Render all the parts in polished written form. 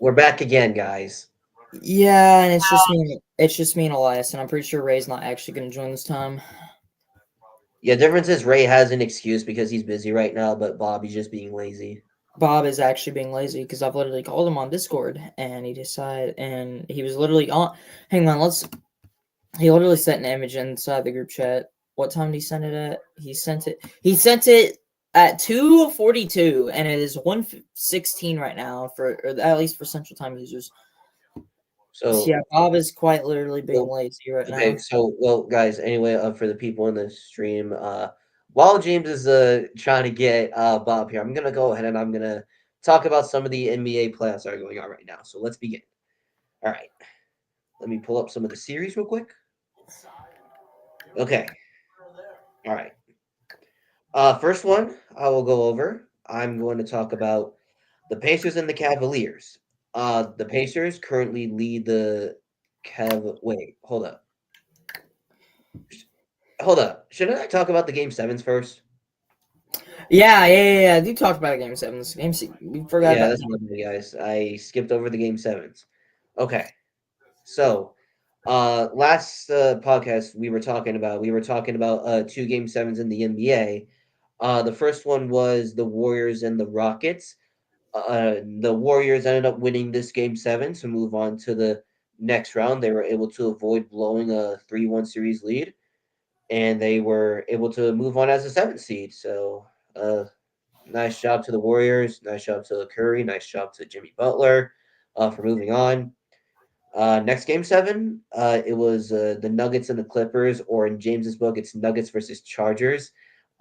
We're back again, guys. Yeah, and it's just me and Elias, and I'm pretty sure Ray's not actually going to join this time. Yeah, difference is Ray has an excuse because he's busy right now, but Bobby's just being lazy. Bob is actually being lazy because I've literally called him on Discord, and he decided, and he was literally on. Hang on, he literally sent an image inside the group chat. What time did he send it at? He sent it at 2:42, and it is 1:16 right now or at least for Central Time users. So yeah, Bob is quite literally being lazy right now. Okay, so guys, anyway, for the people in the stream, while James is trying to get Bob here, I'm gonna go ahead and I'm gonna talk about some of the NBA playoffs that are going on right now. So let's begin. All right, let me pull up some of the series real quick. Okay. All right. First one I will go over. I'm going to talk about the Pacers and the Cavaliers. The Pacers currently lead the Wait, hold up. Shouldn't I talk about the Game 7s first? Yeah. You talked about Game 7s. We forgot about that's one thing, guys. I skipped over the Game 7s. Okay. So, last podcast we were talking about two Game 7s in the NBA. The first one was the Warriors and the Rockets. The Warriors ended up winning this Game 7 to move on to the next round. They were able to avoid blowing a 3-1 series lead, and they were able to move on as a 7th seed. So, nice job to the Warriors. Nice job to Curry. Nice job to Jimmy Butler for moving on. Next Game 7, it was the Nuggets and the Clippers, or in James's book, it's Nuggets versus Chargers.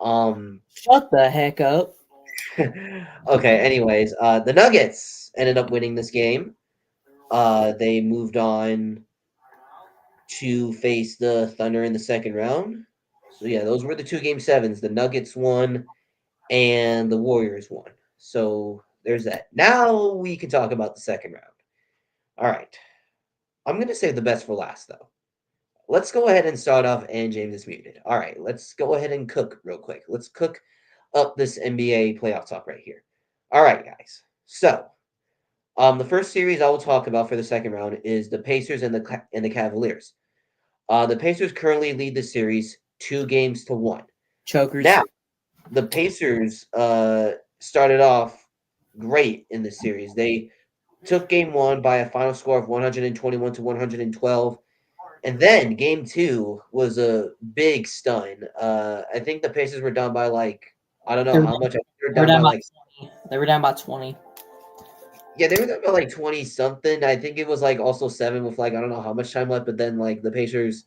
Shut the heck up. Okay, anyways, the Nuggets ended up winning this game. They moved on to face the Thunder in the second round. So yeah, those were the two Game 7s. The Nuggets won and the Warriors won. So there's that. Now we can talk about the second round. All right. I'm going to save the best for last, though. Let's go ahead and start off, and James is muted. All right, let's go ahead and cook real quick. Let's cook up this NBA playoff talk right here. All right, guys. So, the first series I will talk about for the second round is the Pacers and the Cavaliers. The Pacers currently lead the series 2-1. Chokers. Now, the Pacers started off great in this series. They took Game 1 by a final score of 121 to 112. And then Game 2 was a big stun. I think the Pacers were down by I don't know how much. They were down by 20. They were down by 20. Yeah, they were down by 20 something. I think it was also 7 with I don't know how much time left. But then the Pacers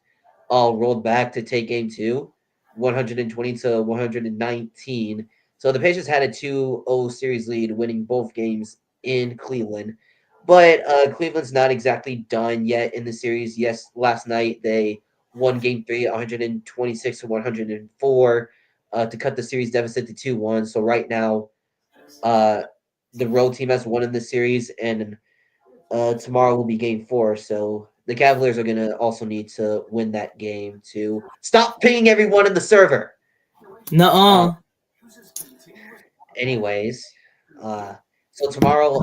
all rolled back to take Game 2, 120 to 119. So the Pacers had a 2-0 series lead, winning both games in Cleveland. But Cleveland's not exactly done yet in the series. Yes, last night they won Game 3, 126 to 104, to cut the series deficit to 2-1. So right now, the road team has won in the series, and tomorrow will be Game 4. So the Cavaliers are going to also need to win that game to stop pinging everyone in the server. Nuh-uh. Anyways, so tomorrow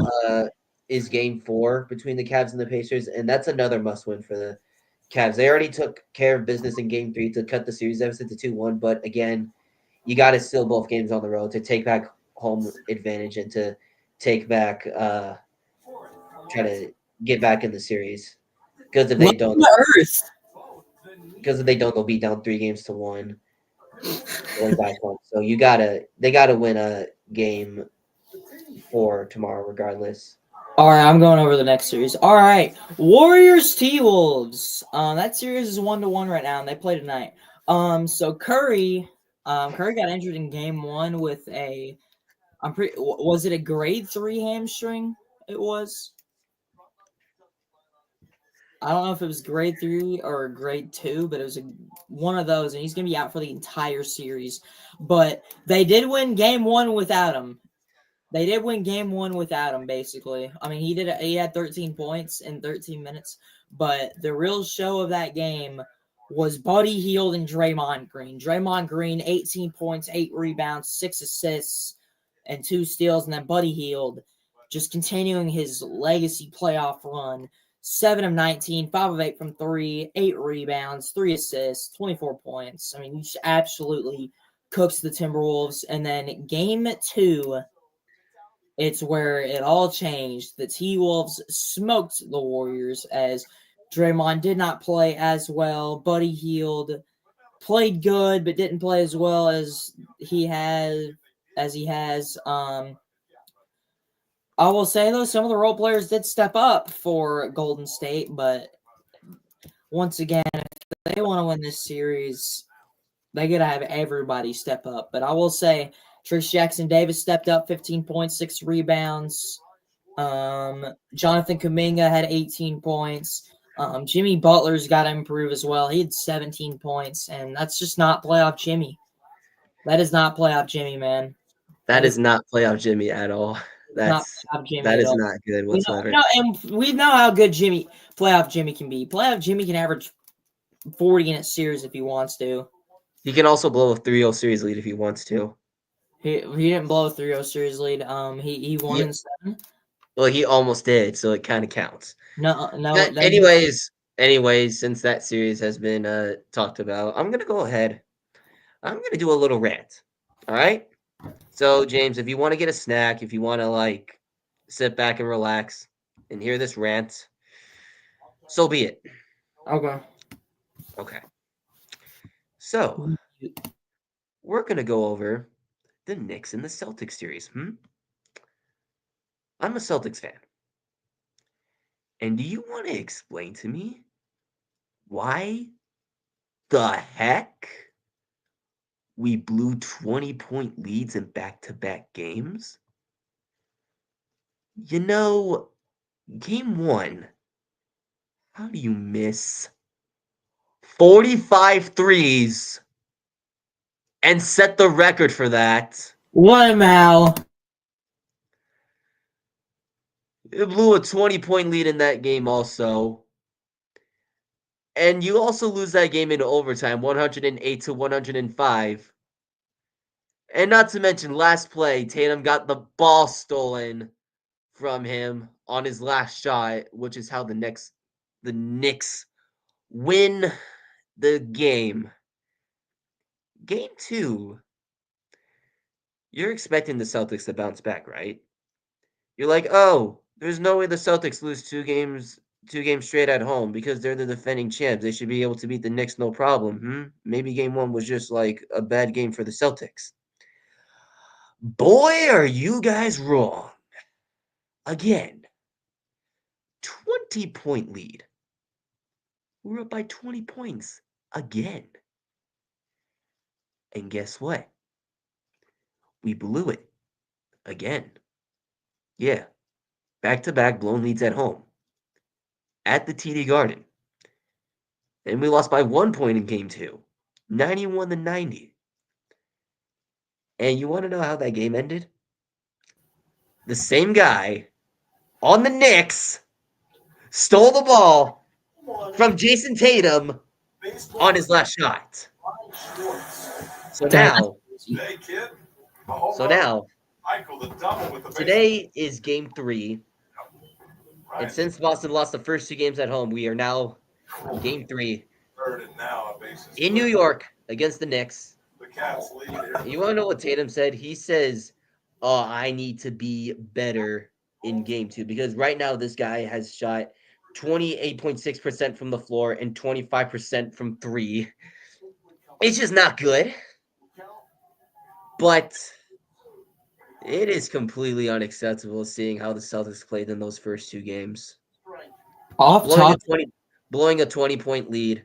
is Game 4 between the Cavs and the Pacers, and that's another must-win for the Cavs. They already took care of business in Game 3 to cut the series deficit to 2-1, but again, you got to steal both games on the road to take back home advantage and to take back, try to get back in the series. Because if they don't, they'll be down 3-1. So they gotta win a game 4 tomorrow, regardless. All right, I'm going over the next series. All right, Warriors T-Wolves. That series is 1-1 right now, and they play tonight. So Curry got injured in game 1 with was it a grade 3 hamstring? It was. I don't know if it was grade 3 or grade 2, but it was one of those, and he's going to be out for the entire series. But they did win game 1 without him. They did win game 1 without him, basically. I mean, he had 13 points in 13 minutes, but the real show of that game was Buddy Hield and Draymond Green. Draymond Green, 18 points, 8 rebounds, 6 assists, and 2 steals, and then Buddy Hield just continuing his legacy playoff run. 7 of 19, 5 of 8 from 3, 8 rebounds, 3 assists, 24 points. I mean, he just absolutely cooks the Timberwolves. And then game 2, it's where it all changed. The T-Wolves smoked the Warriors as Draymond did not play as well. Buddy Hield played good, but didn't play as well as he has. I will say, though, some of the role players did step up for Golden State, but once again, if they want to win this series, they got to have everybody step up. But I will say, Trish Jackson Davis stepped up, 15 points, 6 rebounds. Jonathan Kuminga had 18 points. Jimmy Butler's got to improve as well. He had 17 points, and that's just not playoff Jimmy. That is not playoff Jimmy, man. That is not playoff Jimmy at all. Not playoff Jimmy That at is all. not good whatsoever. We know how good playoff Jimmy can be. Playoff Jimmy can average 40 in a series if he wants to. He can also blow a 3-0 series lead if he wants to. He didn't blow a 3-0 series lead. He won in 7. Well, he almost did, so it kind of counts. No. Anyways, since that series has been talked about, I'm gonna go ahead. I'm gonna do a little rant. All right. So, James, if you want to get a snack, if you want to sit back and relax and hear this rant, so be it. Okay. So, we're gonna go over the Knicks and the Celtics series. I'm a Celtics fan. And do you want to explain to me why the heck we blew 20-point leads in back-to-back games? You know, game 1, how do you miss 45 threes and set the record for that? Wow. It blew a 20-point lead in that game also. And you also lose that game in overtime, 108 to 105. And not to mention, last play, Tatum got the ball stolen from him on his last shot, which is how the Knicks win the game. Game 2, you're expecting the Celtics to bounce back, right? You're like, oh, there's no way the Celtics lose two games straight at home because they're the defending champs. They should be able to beat the Knicks no problem. Maybe game 1 was just like a bad game for the Celtics. Boy, are you guys wrong. Again, 20-point lead. We're up by 20 points again. And guess what? We blew it again. Yeah, back-to-back blown leads at home. At the TD Garden. And we lost by 1 point in game 2. 91 to 90. And you want to know how that game ended? The same guy on the Knicks stole the ball from Jason Tatum on his last shot. So now, today is game 3. And since Boston lost the first 2 games at home, we are now in game 3 in New York against the Knicks. You want to know what Tatum said? He says, I need to be better in game 2 because right now this guy has shot 28.6% from the floor and 25% from 3. It's just not good. But it is completely unacceptable seeing how the Celtics played in those first 2 games. Blowing a 20-point lead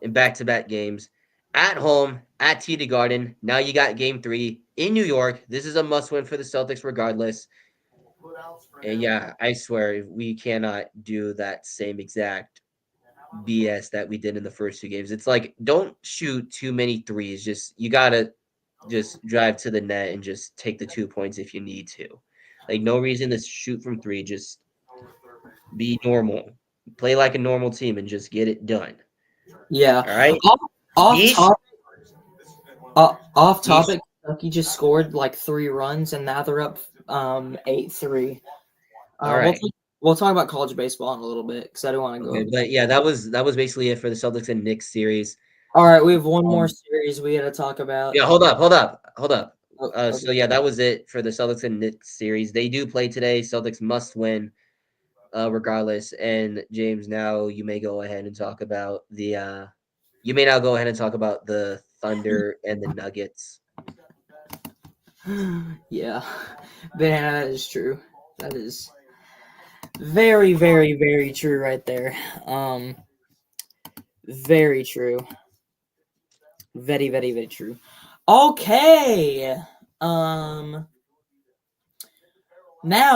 in back-to-back games. at home at TD Garden. Now you got Game 3 in New York. This is a must-win for the Celtics regardless. And yeah, I swear we cannot do that same exact BS that we did in the first two games. It's like don't shoot too many threes. Just you gotta just drive to the net and just take the 2 points if you need to. Like no reason to shoot from three. Just be normal. Play like a normal team and just get it done. Yeah. All right. Off, off Yeesh. top. Off Yeesh. topic. Kentucky just scored like 3 runs, and now they're up 8-3. All We'll right. we'll talk about college baseball in a little bit because I don't want to go Okay, over. but yeah, that was basically it for the Celtics and Knicks series. All right, we have one more Um, series we got to talk about. yeah, hold up. Oh, So okay. yeah, that was it for the Celtics and Knicks series. They do play today. Celtics must win, regardless. And James, now you may go ahead and talk about the. You may now go ahead and talk about the Thunder and the Nuggets. Yeah, man, that is true. That is very, very, very true right there. Very true. Very, very, very true. Okay. Now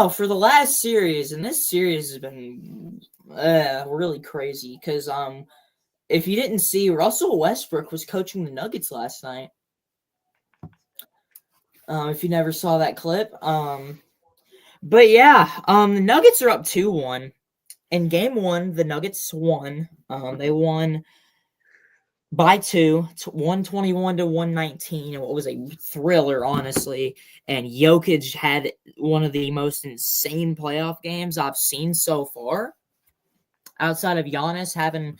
for the last series, and this series has been really crazy because if you didn't see, Russell Westbrook was coaching the Nuggets last night. If you never saw that clip, but yeah, the Nuggets are up 2-1. In game 1, the Nuggets won. They won by 2, 121 to 119, and what was a thriller, honestly. And Jokic had one of the most insane playoff games I've seen so far. Outside of Giannis having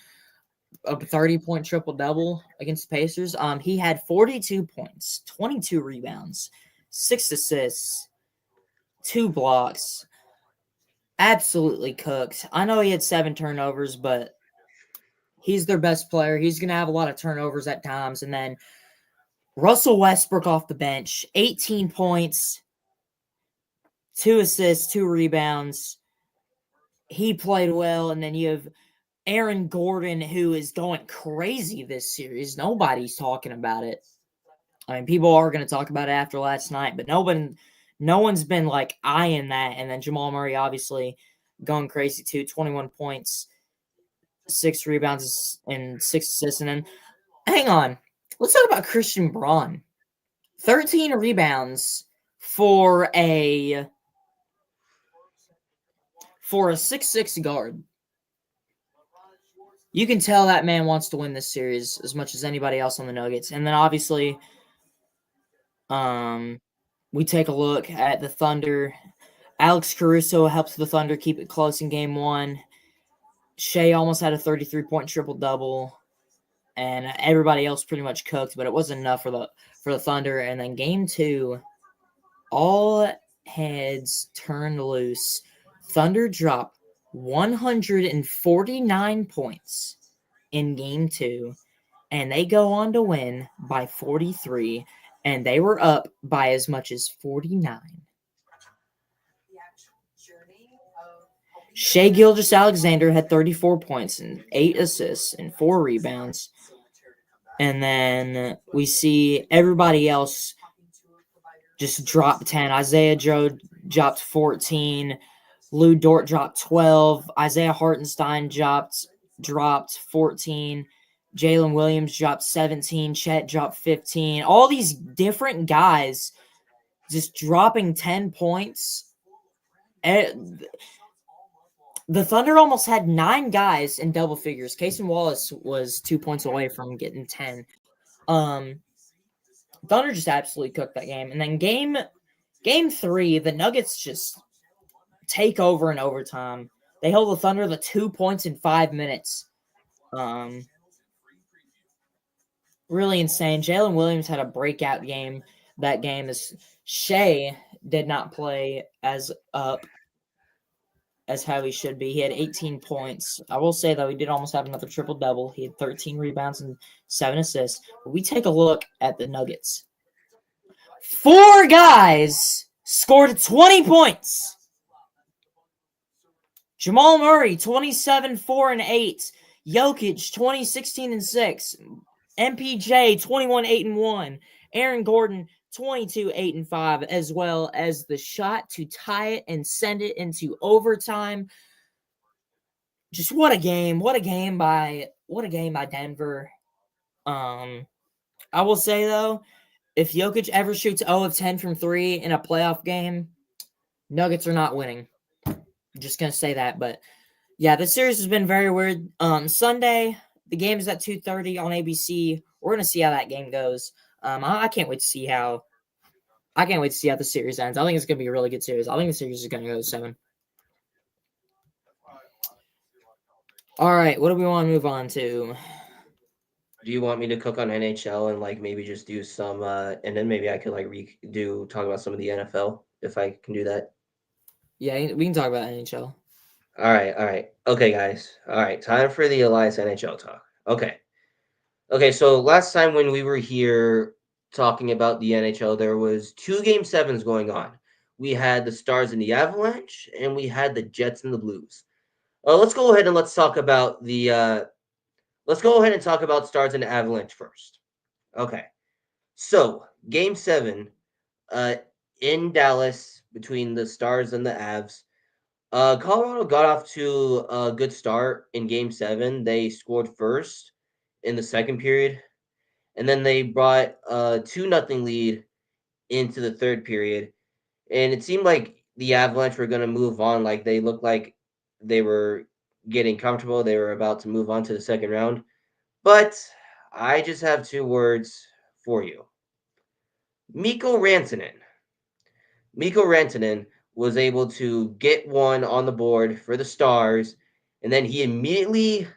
a 30-point triple-double against the Pacers, he had 42 points, 22 rebounds, 6 assists, 2 blocks. Absolutely cooked. I know he had 7 turnovers, but he's their best player. He's going to have a lot of turnovers at times. And then Russell Westbrook off the bench, 18 points, 2 assists, 2 rebounds. He played well. And then you have Aaron Gordon, who is going crazy this series. Nobody's talking about it. I mean, people are going to talk about it after last night, but no one's been like eyeing that. And then Jamal Murray, obviously, going crazy too. 21 points, 6 rebounds, and 6 assists. And then, hang on, let's talk about Christian Braun. 13 rebounds for a 6'6" guard. You can tell that man wants to win this series as much as anybody else on the Nuggets. And then obviously, we take a look at the Thunder. Alex Caruso helps the Thunder keep it close in game 1. Shea almost had a 33-point triple-double. And everybody else pretty much cooked, but it wasn't enough for the Thunder. And then game 2, all heads turned loose. Thunder dropped 149 points in game 2, and they go on to win by 43, and they were up by as much as 49. Shea Gilgeous-Alexander had 34 points and 8 assists and 4 rebounds. And then we see everybody else just drop 10. Isaiah Joe dropped 14. Lou Dort dropped 12. Isaiah Hartenstein dropped 14. Jalen Williams dropped 17. Chet dropped 15. All these different guys just dropping 10 points. The Thunder almost had 9 guys in double figures. Casey Wallace was 2 points away from getting 10. Thunder just absolutely cooked that game. And then game 3, the Nuggets just take over in overtime. They held the Thunder to 2 points in 5 minutes. Really insane. Jalen Williams had a breakout game that game. As Shea did not play as up as how he should be. He had 18 points. I will say, though, he did almost have another triple-double. He had 13 rebounds and 7 assists. But we take a look at the Nuggets. 4 guys scored 20 points. Jamal Murray, 27, 4, and 8. Jokic, 20, 16, and 6. MPJ 21-8-1, Aaron Gordon 22-8-5, as well as the shot to tie it and send it into overtime. Just what a game! What a game by Denver. I will say though, if Jokic ever shoots 0 of 10 from 3 in a playoff game, Nuggets are not winning. I'm just gonna say that, but yeah, this series has been very weird. Sunday, the game is at 2:30 on ABC. We're gonna see how that game goes. I can't wait to see how the series ends. I think it's gonna be a really good series. I think the series is gonna go 7. All right, what do we want to move on to? Do you want me to cook on NHL and like maybe just do some and then maybe I could like talk about some of the NFL if I can do that? Yeah, we can talk about NHL. All right. Okay, guys. All right, time for the Elias NHL talk. Okay. Okay, so last time when we were here talking about the NHL, there was two game sevens going on. We had the Stars and the Avalanche, and we had the Jets and the Blues. Let's go ahead and let's go ahead and talk about Stars and Avalanche first. Okay. So, game 7 uh in Dallas between the Stars and the Avs. Colorado got off to a good start in game 7. They scored first in the second period, and then they brought a 2-0 lead into the third period. And it seemed like the Avalanche were going to move on. Like they looked like they were getting comfortable. They were about to move on to the second round. But I just have two words for you. Mikko Rantanen. Mikko Rantanen was able to get one on the board for the Stars, and then he immediately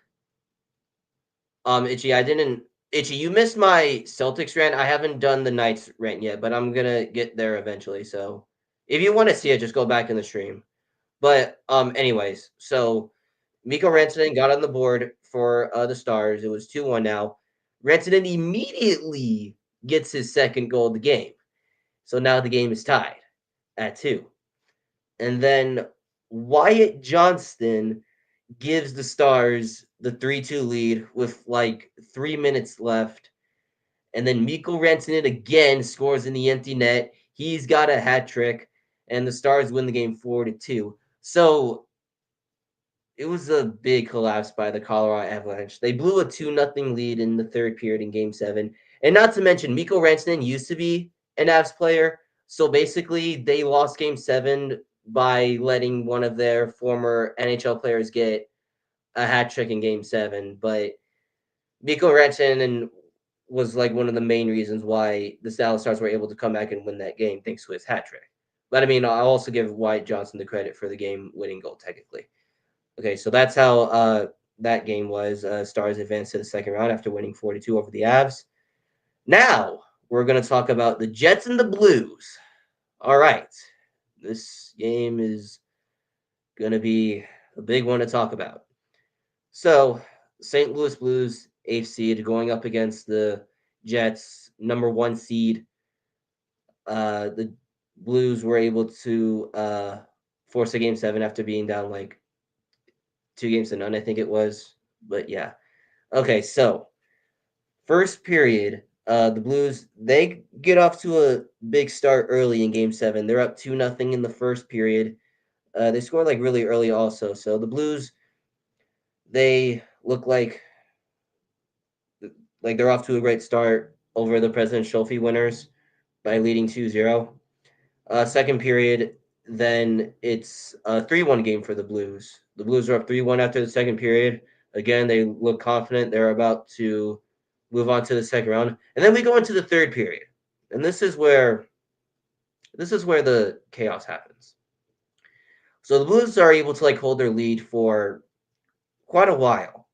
Itchy, you missed my Celtics rant. I haven't done the Knights rant yet, but I'm gonna get there eventually. So if you want to see it, just go back in the stream. But anyways, so Mikko Rantanen got on the board for the Stars. It was 2-1 now. Rantanen immediately gets his second goal of the game. So now the game is tied at 2. And then Wyatt Johnston gives the Stars the 3-2 lead with like 3 minutes left. And then Mikko Rantanen again scores in the empty net. He's got a hat trick, and the Stars win the game 4-2. So it was a big collapse by the Colorado Avalanche. They blew a 2-0 lead in the third period in game 7. And not to mention, Mikko Rantanen used to be an Avs player. So basically, they lost game 7 by letting one of their former NHL players get a hat trick in game 7. But Mikko Rantanen was like one of the main reasons why the Dallas Stars were able to come back and win that game thanks to his hat trick. But I mean, I'll also give Wyatt Johnson the credit for the game-winning goal, technically. Okay, so that's how that game was. Stars advanced to the second round after winning 4-2 over the Avs. Now we're going to talk about the Jets and the Blues. All right, this game is going to be a big one to talk about. So, St. Louis Blues, 8th seed, going up against the Jets, number 1 seed. The Blues were able to force a game 7 after being down like 2-0, I think it was. But yeah. Okay, so first period, the Blues, they get off to a big start early in game 7. They're up 2-0 in the first period. They scored like really early also. So the Blues, they look like they're off to a great start over the President Trophy winners by leading 2-0. Second period, then it's a 3-1 game for the Blues. The Blues are up 3-1 after the second period. Again, they look confident. They're about to move on to the second round. And then we go into the third period. And this is where the chaos happens. So the Blues are able to like hold their lead for quite a while.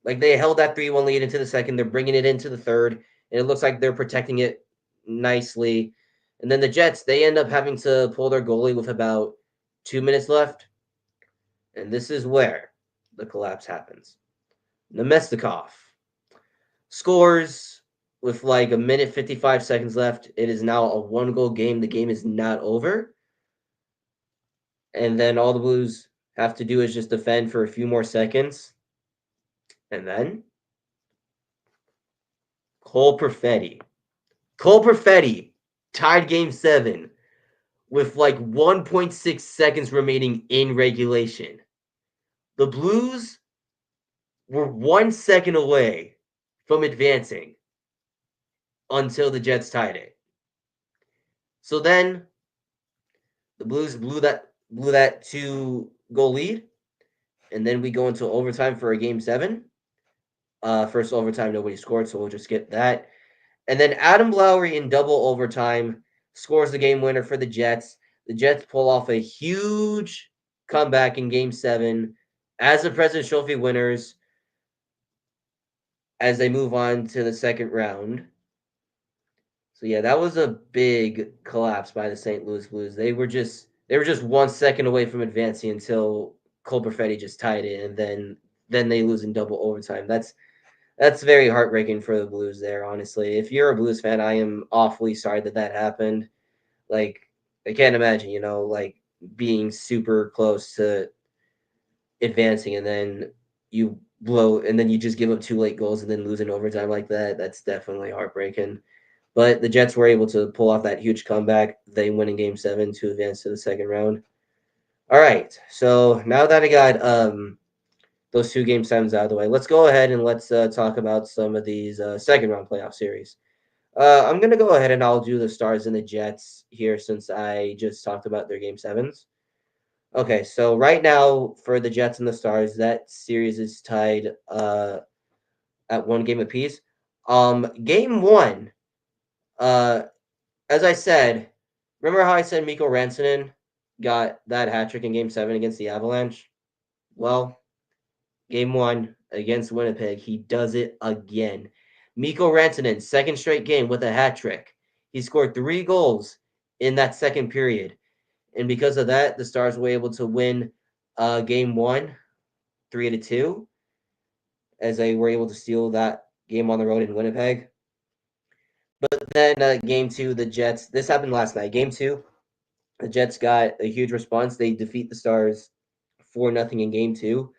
Like they held that 3-1 lead into the second. They're bringing it into the third, and it looks like they're protecting it nicely. And then the Jets, they end up having to pull their goalie with about 2 minutes left. And this is where the collapse happens. Nemestikov scores with like a minute 55 seconds left. It is now a 1-goal game. The game is not over. And then all the Blues have to do is just defend for a few more seconds. And then Cole Perfetti. Cole Perfetti tied game 7 with like 1.6 seconds remaining in regulation. The Blues were 1 second away from advancing until the Jets tied it. So then the Blues blew that 2-goal lead, and then we go into overtime for a game 7. First overtime, nobody scored, so we'll just skip that. And then Adam Lowry in double overtime scores the game winner for the Jets. The Jets pull off a huge comeback in game 7 as the President's Trophy winners as they move on to the second round. So yeah, that was a big collapse by the St. Louis Blues. They were just 1 second away from advancing until Cole Perfetti just tied it, and then they lose in double overtime. That's very heartbreaking for the Blues there, honestly. If you're a Blues fan, I am awfully sorry that happened. Like, I can't imagine, like being super close to advancing and then you blow and then you just give up 2 late goals and then lose in overtime like that. That's definitely heartbreaking. But the Jets were able to pull off that huge comeback. They win in game 7 to advance to the second round. All right. So now that I got those 2 game 7s out of the way, let's go ahead and let's talk about some of these second round playoff series. I'm gonna go ahead and I'll do the Stars and the Jets here since I just talked about their game 7s. Okay, so right now for the Jets and the Stars, that series is tied at 1 game apiece. Game 1, uh, as I said, remember how I said Mikko Rantanen got that hat trick in game 7 against the Avalanche? Well, game 1 against Winnipeg, he does it again. Mikko Rantanen, second straight game with a hat trick. He scored 3 goals in that second period. And because of that, the Stars were able to win game 1, 3-2, as they were able to steal that game on the road in Winnipeg. But then game 2, the Jets, this happened last night. Game 2, the Jets got a huge response. They defeat the Stars 4-0 in game 2.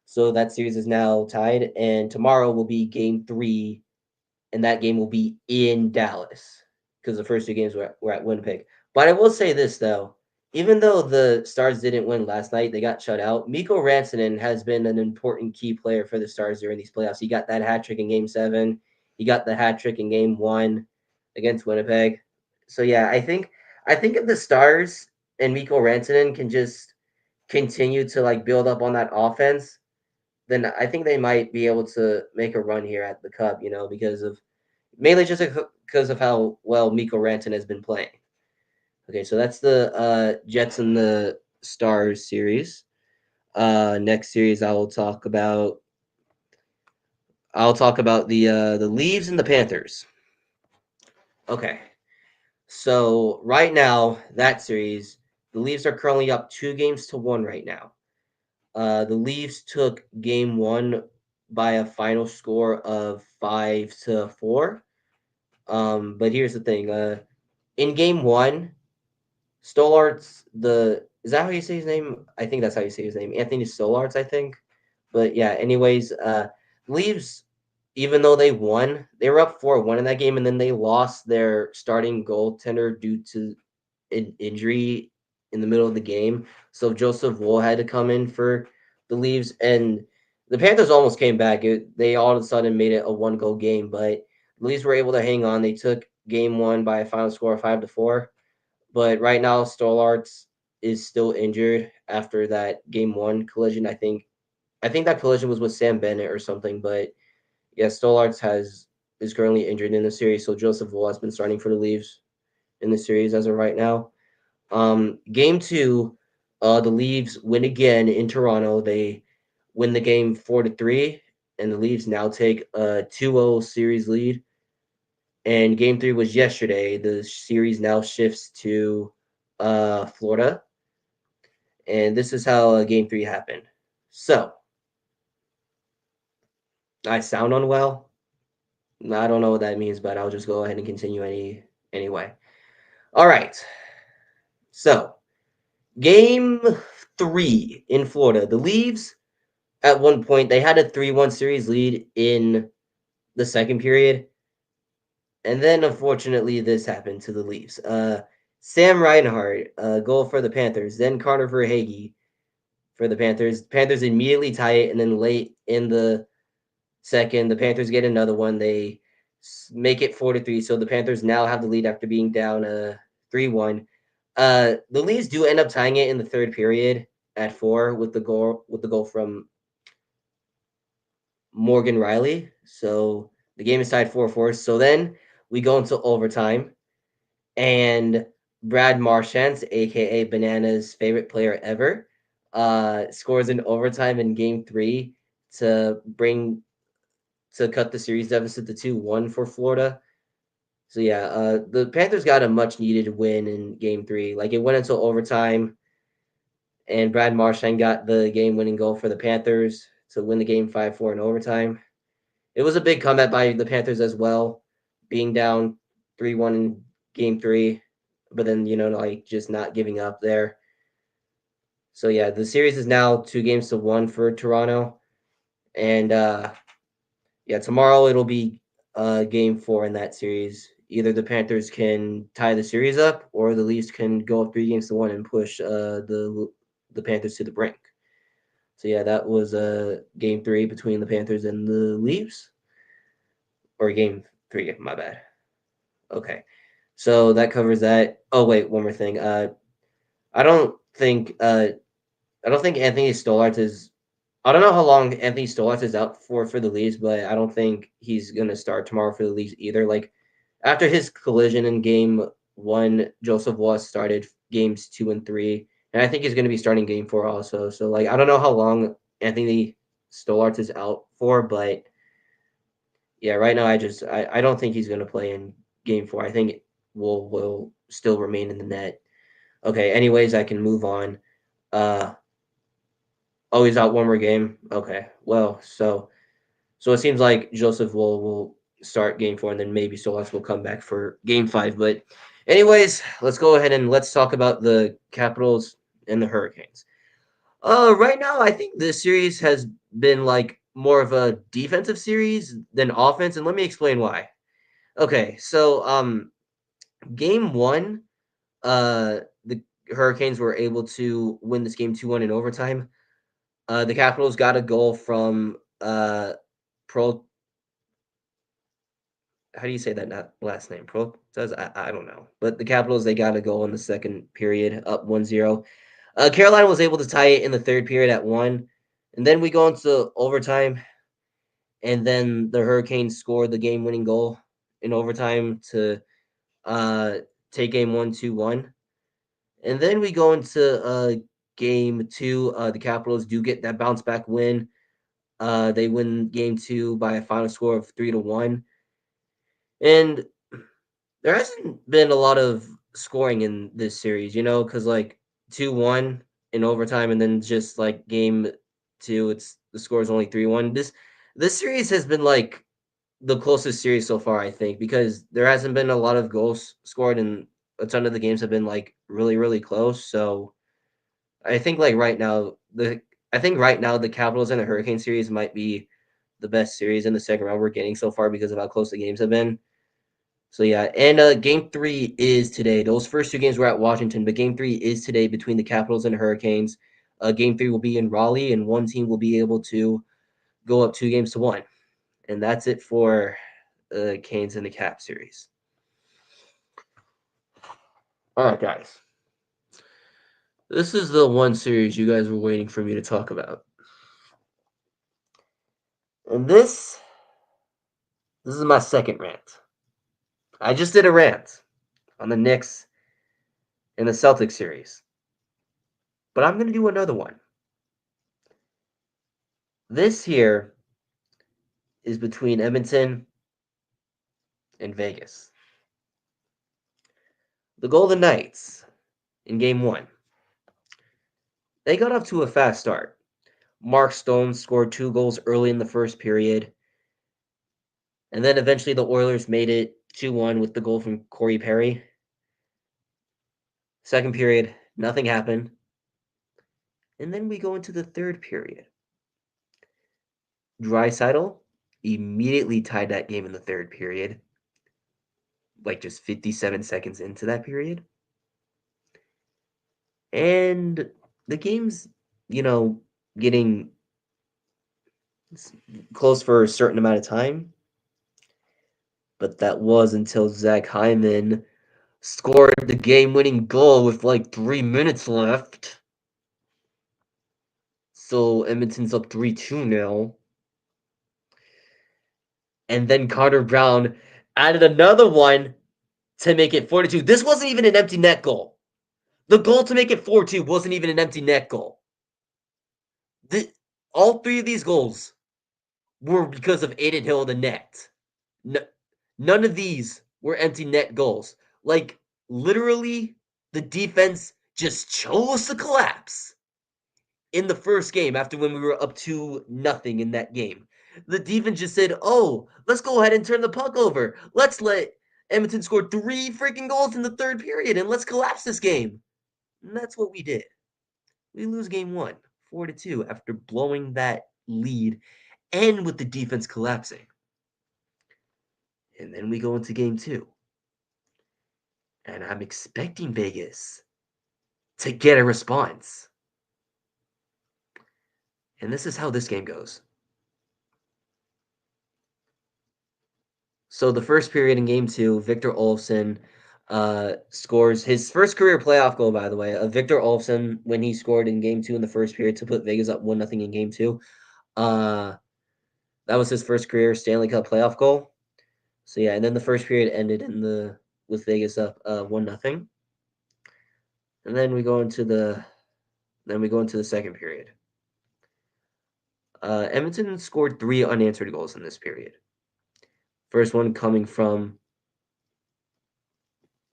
So that series is now tied. And tomorrow will be game 3, and that game will be in Dallas because the first 2 games were at Winnipeg. But I will say this, though. Even though the Stars didn't win last night, they got shut out. Mikko Rantanen has been an important key player for the Stars during these playoffs. He got that hat trick in game 7. He got the hat trick in game 1 against Winnipeg. So yeah, I think if the Stars and Mikko Rantanen can just continue to like build up on that offense, then I think they might be able to make a run here at the Cup, because of mainly just because of how well Mikko Rantanen has been playing. Okay, so that's the Jets and the Stars series. Next series, I'll talk about the Leaves and the Panthers. Okay, so right now that series, the Leaves are currently up 2 games to 1 right now. The Leafs took game 1 by a final score of 5-4. But here's the thing: in game 1, Stolarz, is that how you say his name? I think that's how you say his name. Anthony Stolarz, I think. But yeah, anyways, Leaves, even though they won, they were up 4-1 in that game, and then they lost their starting goaltender due to an injury in the middle of the game. So Joseph Woll had to come in for the Leaves, and the Panthers almost came back. They all of a sudden made it a 1-goal game, but the Leaves were able to hang on. They took game 1 by a final score of 5-4. But right now, Stolarz is still injured after that game 1 collision. I think that collision was with Sam Bennett or something. But yeah, Stolarz is currently injured in the series. So Joseph Woll has been starting for the Leafs in the series as of right now. Game 2, the Leafs win again in Toronto. They win the game 4-3, and the Leafs now take a 2-0 series lead. And game 3 was yesterday. The series now shifts to Florida. And this is how game 3 happened. So, I sound unwell. I don't know what that means, but I'll just go ahead and continue anyway. All right. So, game 3 in Florida. The Leaves, at one point, they had a 3-1 series lead in the second period. And then unfortunately, this happened to the Leafs. Sam Reinhart, goal for the Panthers. Then Carter Verhaeghe for the Panthers. Panthers immediately tie it, and then late in the second, the Panthers get another one. They make it 4-3. So the Panthers now have the lead after being down 3-1. The Leafs do end up tying it in the third period at 4 with the goal from Morgan Riley. So the game is tied 4-4. So then we go into overtime, and Brad Marchand, aka Banana's favorite player ever, scores in overtime in Game 3 to bring to cut the series deficit to 2-1 for Florida. So yeah, the Panthers got a much needed win in Game 3. Like it went into overtime, and Brad Marchand got the game winning goal for the Panthers to win the game 5-4 in overtime. It was a big comeback by the Panthers as well, being down 3-1 in Game 3, but then like just not giving up there. So yeah, the series is now 2-1 for Toronto, and yeah, tomorrow it'll be Game 4 in that series. Either the Panthers can tie the series up, or the Leafs can go up 3-1 and push the Panthers to the brink. So yeah, that was Game 3 between the Panthers and the Leafs, or Game 3. My bad. Okay, so that covers that. Oh wait, one more thing. I don't think I don't think Anthony Stolarz is. I don't know how long Anthony Stolarz is out for the Leafs, but I don't think he's gonna start tomorrow for the Leafs either. Like after his collision in Game 1, Joseph Voss started games 2 and 3, and I think he's gonna be starting Game 4 also. So like I don't know how long Anthony Stolarz is out for, but yeah, right now I don't think he's gonna play in Game 4. I think will still remain in the net. Okay, anyways, I can move on. Uh oh, he's out one more game. Okay. Well, so it seems like Joseph will start Game 4, and then maybe Solas will come back for Game 5. But anyways, let's go ahead and let's talk about the Capitals and the Hurricanes. Right now I think this series has been like more of a defensive series than offense, and let me explain why. Okay, so Game 1, the Hurricanes were able to win this game 2-1 in overtime. The Capitals got a goal from Pro. How do you say that not last name? Pro says I don't know, but the Capitals they got a goal in the second period, up 1-0. Carolina was able to tie it in the third period at 1, and then we go into overtime, and then the Hurricanes scored the game-winning goal in overtime to uh, take game 1 2-1. And then we go into Game 2. The Capitals do get that bounce back win. They win Game 2 by a final score of 3-1. And there hasn't been a lot of scoring in this series, because like 2-1 in overtime, and then just like Game 2, it's the score is only 3-1. This series has been like the closest series so far, I think, because there hasn't been a lot of goals scored, and a ton of the games have been like really, really close. So I think like right now the Capitals and the Hurricane series might be the best series in the second round we're getting so far because of how close the games have been. So yeah, and Game 3 is today. Those first two games were at Washington, but Game 3 is today between the Capitals and the Hurricanes. Game 3 will be in Raleigh, and one team will be able to go up 2-1, and that's it for Canes and the Cap series. All right, guys, this is the one series you guys were waiting for me to talk about, and this is my second rant. I just did a rant on the Knicks in the Celtics series, but I'm going to do another one. This here is between Edmonton and Vegas. The Golden Knights in Game 1. They got off to a fast start. Mark Stone scored 2 goals early in the first period, and then eventually the Oilers made it 2-1 with the goal from Corey Perry. Second period, nothing happened. And then we go into the third period. Draisaitl immediately tied that game in the third period. like just 57 seconds into that period. And the game's, you know, getting close for a certain amount of time. But that was until Zach Hyman scored the game-winning goal with like 3 minutes left. So Edmonton's up 3-2 now. And then Carter Brown added another one to make it 4-2. This wasn't even an empty net goal. The goal to make it 4-2 wasn't even an empty net goal. All three of these goals were because of Aiden Hill in the net. None of these were empty net goals. Like, literally, the defense just chose to collapse in the first game after when we were up 2-0 in that game. The defense just said, oh, let's go ahead and turn the puck over. Let's let Edmonton score 3 freaking goals in the third period and let's collapse this game. And that's what we did. We lose game 1, 4-2, after blowing that lead and with the defense collapsing. And then we go into game 2. And I'm expecting Vegas to get a response. And this is how this game goes. So the first period in game 2, Victor Olofsson scores his first career playoff goal, by the way. Victor Olofsson, when he scored in game 2 in the first period to put Vegas up 1-0 in game 2. That was his first career Stanley Cup playoff goal. So yeah, and then the first period ended with Vegas up 1-0. And then we go into the second period. Edmonton scored 3 unanswered goals in this period. First one coming from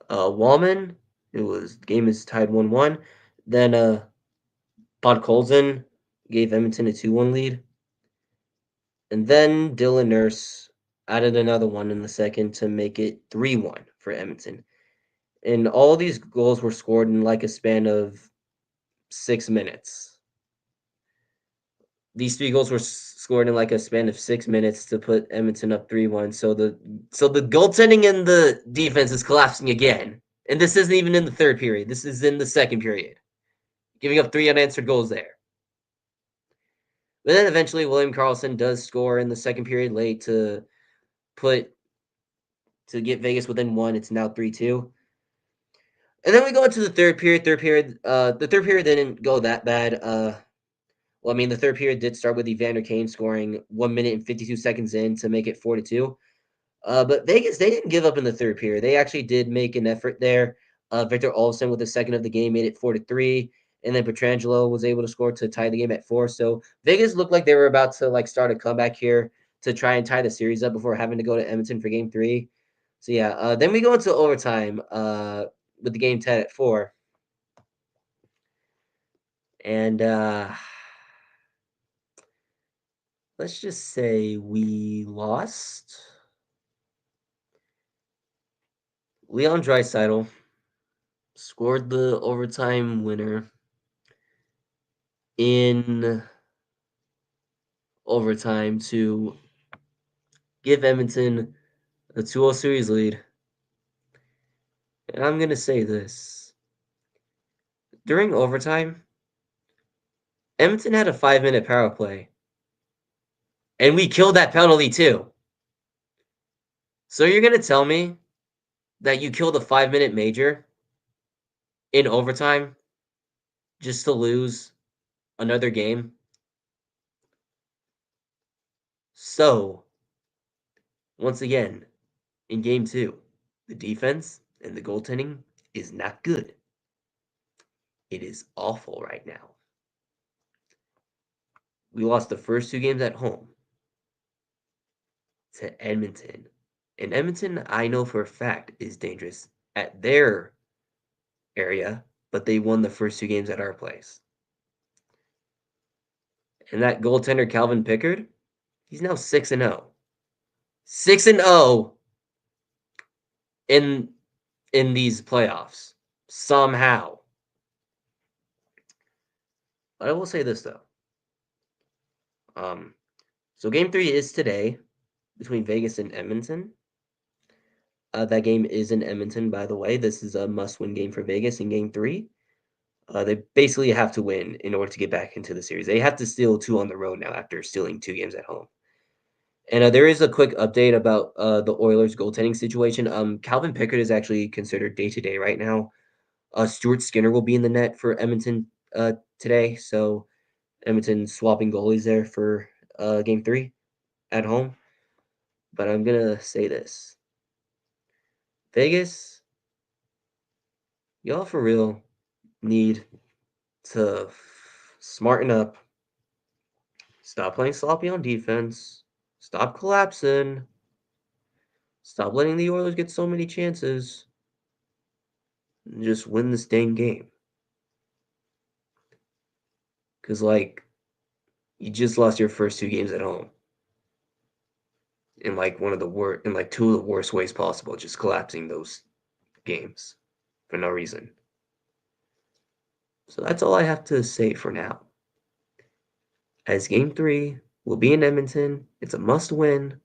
Wallman. Game is tied 1-1. Then Podkolzin gave Edmonton a 2-1 lead. And then Dylan Nurse added another one in the second to make it 3-1 for Edmonton. And all these goals were scored in like a span of 6 minutes. These 3 goals were scored in like a span of 6 minutes to put Edmonton up 3-1. So the goaltending and the defense is collapsing again. And this isn't even in the third period. This is in the second period. Giving up 3 unanswered goals there. But then eventually William Karlsson does score in the second period late to get Vegas within 1. It's now 3-2. And then we go into the third period. The third period didn't go that bad. Well, I mean, the third period did start with Evander Kane scoring 1 minute and 52 seconds in to make it 4-2. But Vegas, they didn't give up in the third period. They actually did make an effort there. Victor Olofsson with the second of the game made it 4-3. And then Pietrangelo was able to score to tie the game at 4. So Vegas looked like they were about to start a comeback here to try and tie the series up before having to go to Edmonton for game 3. So yeah, then we go into overtime with the game 10 at 4. And let's just say we lost. Leon Draisaitl scored the overtime winner in overtime to give Edmonton a 2-0 series lead. And I'm going to say this. During overtime, Edmonton had a 5-minute power play. And we killed that penalty too. So you're going to tell me that you killed a 5-minute major in overtime just to lose another game? So, once again, in game 2, the defense and the goaltending is not good. It is awful right now. We lost the first 2 games at home to Edmonton. And Edmonton, I know for a fact, is dangerous at their area, but they won the first 2 games at our place. And that goaltender, Calvin Pickard, he's now 6-0. 6-0 in these playoffs somehow. But I will say this though. So game 3 is today between Vegas and Edmonton. That game is in Edmonton, by the way. This is a must-win game for Vegas in Game 3. They basically have to win in order to get back into the series. They have to steal 2 on the road now after stealing 2 games at home. And there is a quick update about the Oilers' goaltending situation. Calvin Pickard is actually considered day-to-day right now. Stuart Skinner will be in the net for Edmonton today, so Edmonton swapping goalies there for Game 3 at home. But I'm gonna say this: Vegas, y'all for real need to smarten up. Stop playing sloppy on defense. Stop collapsing. Stop letting the Oilers get so many chances. And just win this dang game. Because, like, you just lost your first 2 games at home. In, like, in, like, 2 of the worst ways possible. Just collapsing those games for no reason. So that's all I have to say for now. As Game 3 will be in Edmonton, it's a must win.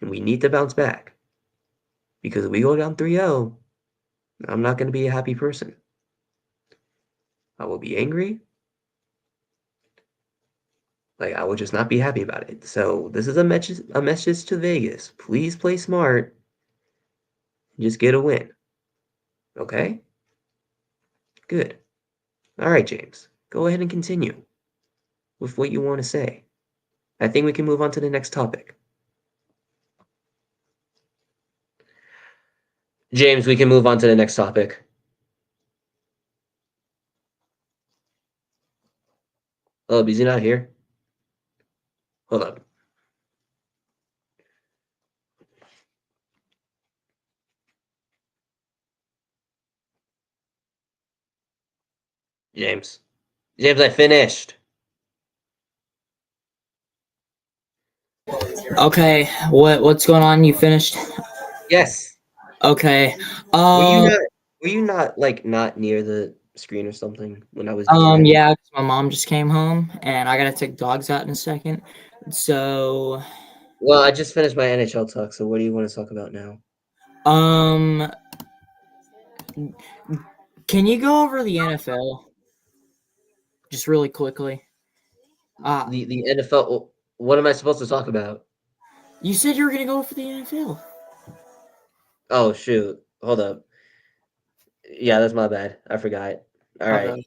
And we need to bounce back. Because if we go down 3-0, I'm not going to be a happy person. I will be angry. Like, I will just not be happy about it. So this is a message to Vegas. Please play smart. And just get a win. Okay? Good. All right, James. Go ahead and continue with what you want to say. I think we can move on to the next topic. James, we can move on to the next topic. Oh, is he not here? Hold up. James. James, I finished. Okay, what's going on? You finished? Yes. Okay. Were you Um. not were you not like not near the screen or something when I was doing that? Yeah, 'cause my mom just came home, and I gotta take dogs out in a second. So, Well, I just finished my NHL talk, so what do you want to talk about now? um, can you go over the NFL just really quickly? Uh, The NFL. What am I supposed to talk about? you said you were gonna go over the NFL. Oh shoot! Hold up. Yeah, that's my bad. I forgot. All right. Okay.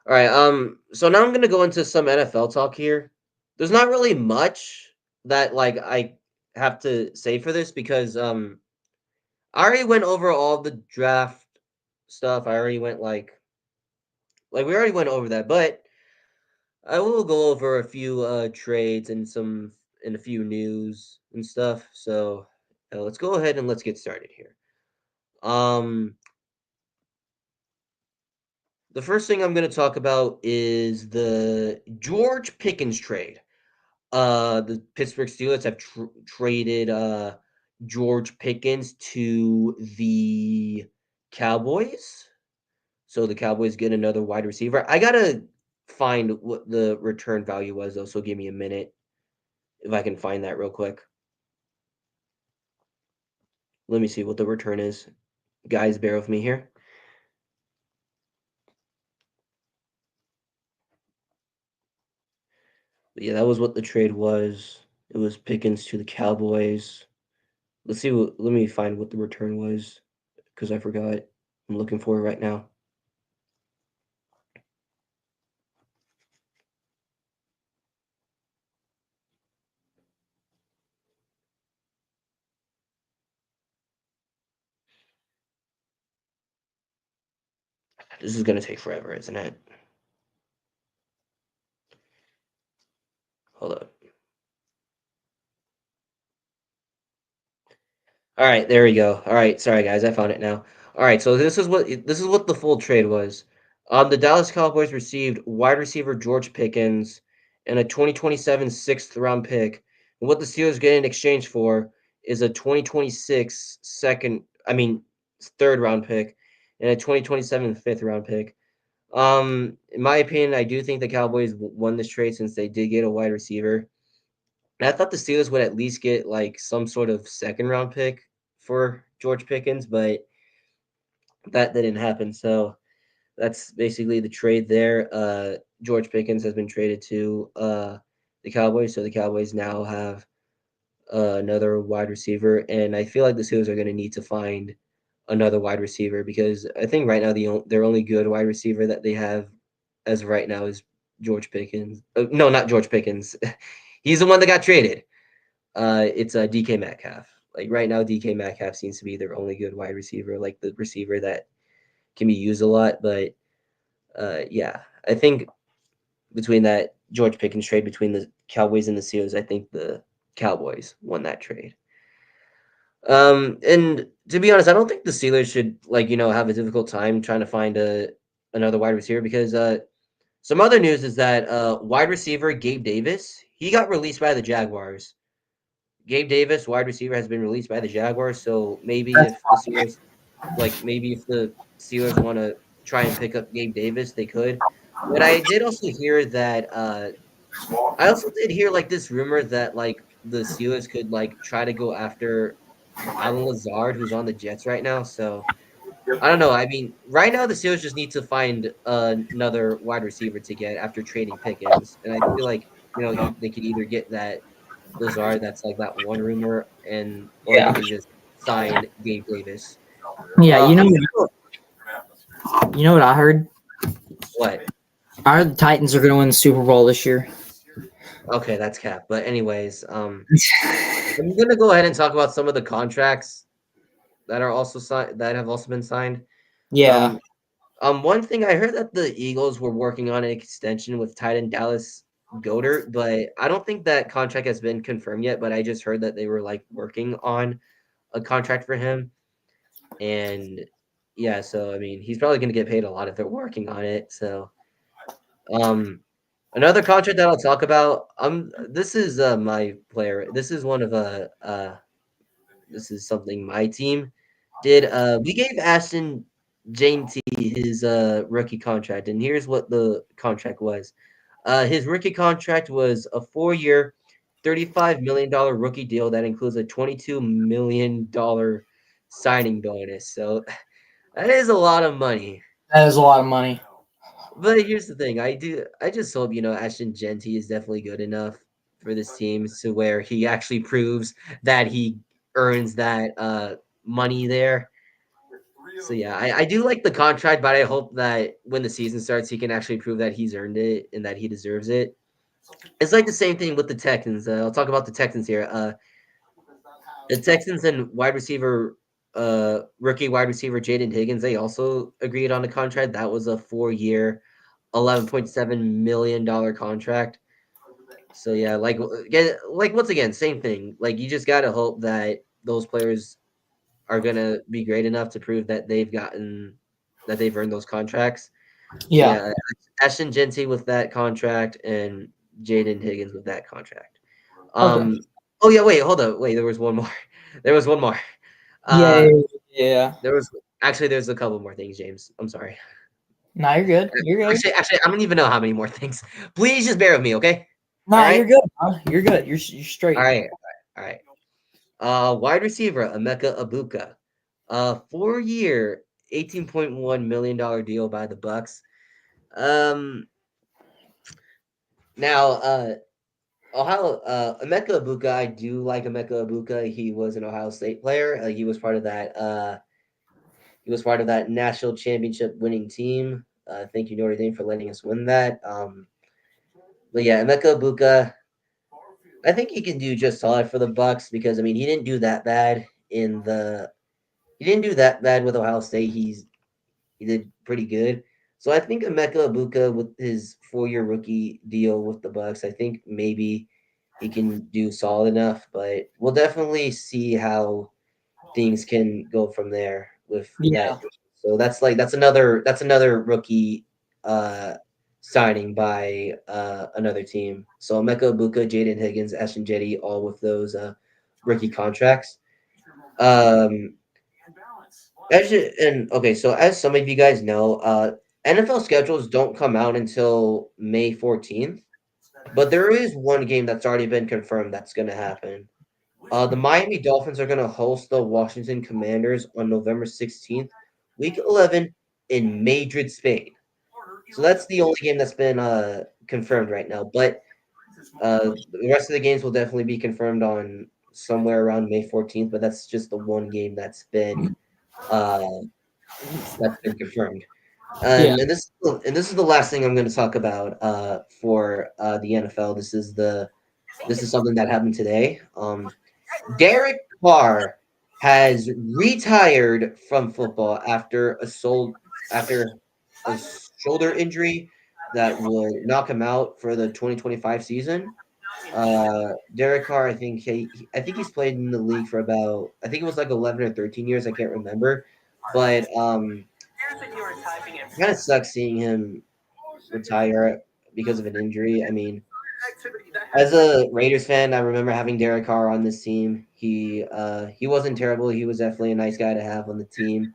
All right. So now I'm gonna go into some NFL talk here. There's not really much that like I have to say for this because I already went over all the draft stuff. I already went like we already went over that, but I will go over a few trades and a few news and stuff. So let's go ahead and let's get started here. Um, the first thing I'm going to talk about is the George Pickens trade. The Pittsburgh Steelers have traded George Pickens to the Cowboys. So the Cowboys get another wide receiver. I gotta find what the return value was though, so give me a minute if I can find that real quick. Let me see what the return is. Guys, bear with me here. But yeah, that was what the trade was. It was Pickens to the Cowboys. Let me find what the return was because I forgot. I'm looking for it right now. This is gonna take forever, isn't it? Hold up. All right, there we go. All right, sorry guys, I found it now. All right, so this is what the full trade was. The Dallas Cowboys received wide receiver George Pickens and a 2027 sixth round pick. And what the Steelers get in exchange for is a 2026 third round pick and a 2027 fifth round pick. In my opinion, I do think the Cowboys won this trade since they did get a wide receiver. And I thought the Steelers would at least get like some sort of second round pick for George Pickens, but that didn't happen. So that's basically the trade there. George Pickens has been traded to the Cowboys, so the Cowboys now have another wide receiver, and I feel like the Steelers are going to need to find another wide receiver because I think right now their only good wide receiver that they have as of right now is George Pickens. No, not George Pickens. He's the one that got traded. It's DK Metcalf. Like right now, DK Metcalf seems to be their only good wide receiver, like the receiver that can be used a lot. But yeah, I think between that George Pickens trade between the Cowboys and the Steelers, I think the Cowboys won that trade. And to be honest, I don't think the Steelers should have a difficult time trying to find another wide receiver because some other news is that wide receiver Gabe Davis he got released by the Jaguars. Gabe Davis, wide receiver, has been released by the Jaguars. So maybe That's if the Steelers maybe if the Steelers want to try and pick up Gabe Davis, they could. But I did also hear that I also did hear this rumor that the Steelers could try to go after Alan Lazard, who's on the Jets right now. So I don't know. I mean, right now the Steelers just need to find another wide receiver to get after trading Pickens, and I feel like they could either get that Lazard, that's that one rumor, and or they yeah, can just sign Gabe Davis. yeah. I'm still You know what I heard? what? I heard the Titans are going to win the Super Bowl this year. Okay, that's cap. But anyways, I'm gonna go ahead and talk about some of the contracts that are also signed that have also been signed. Yeah, Um, one thing I heard that the Eagles were working on an extension with tight end Dallas Goedert, but I don't think that contract has been confirmed yet. But I just heard that they were working on a contract for him, and yeah, so I mean, he's probably going to get paid a lot if they're working on it. So, um, another contract that I'll talk about, this is my player. This is one of this is something my team did. We gave Ashton Jane T his rookie contract, and here's what the contract was. His rookie contract was a 4-year, $35 million rookie deal that includes a $22 million signing bonus. So that is a lot of money. that is a lot of money. But here's the thing, I just hope, Ashton Genty is definitely good enough for this team to where he actually proves that he earns that money there. So yeah, I do like the contract, but I hope that when the season starts, he can actually prove that he's earned it and that he deserves it. It's like the same thing with the Texans. I'll talk about the Texans here. The Texans and rookie wide receiver Jaden Higgins, they also agreed on a contract. That was a 4-year, $11.7 million contract. So yeah, once again, same thing. Like you just gotta hope that those players are gonna be great enough to prove that they've earned those contracts. So Yeah. yeah, Ashton Genty with that contract and Jaden Higgins with that contract. Okay. Um. Oh yeah. Wait. Hold up. Wait. There was one more. There was one more. Yeah. Uh. Yeah. There was actually there's a couple more things, James. I'm sorry. Nah, you're good. You're good. Actually, I don't even know how many more things. Please just bear with me, okay? All Nah, you're right. good. Huh? You're good. You're All straight. right. All right. Wide receiver Emeka Abuka, 4-year, $18.1 million deal by the Bucks. Um. Now, Ohio Emeka Abuka, I do like Emeka Abuka. He was an Ohio State player. He was part of that. He was part of that national championship winning team. Thank you Notre Dame for letting us win that. But yeah, Emeka Abuka, I think he can do just solid for the Bucks because I mean he didn't do that bad with Ohio State. He did pretty good. So I think Emeka Abuka with his 4-year rookie deal with the Bucks, I think maybe he can do solid enough, but we'll definitely see how things can go from there with Yeah. that. So that's another rookie signing by another team. So Emeka Ibuka, Jaden Higgins, Ashton Jetty, all with those rookie contracts. Um, and okay, so as some of you guys know, NFL schedules don't come out until May 14th. But there is one game that's already been confirmed that's going to happen. The Miami Dolphins are going to host the Washington Commanders on November 16th, Week 11 in Madrid, Spain. So that's the only game that's been confirmed right now. But the rest of the games will definitely be confirmed on somewhere around May 14th. But that's just the one game uh, that's been confirmed. Yeah. And this is the last thing I'm going to talk about for the NFL. This is something that happened today. Derek Carr has retired from football after a shoulder injury that would knock him out for the 2025 season. Derek Carr, I think he's played in the league for about I think it was like 11 or 13 years. I can't remember, but kind of sucks seeing him retire because of an injury. I mean, as a Raiders fan, I remember having Derek Carr on this team. He wasn't terrible. He was definitely a nice guy to have on the team.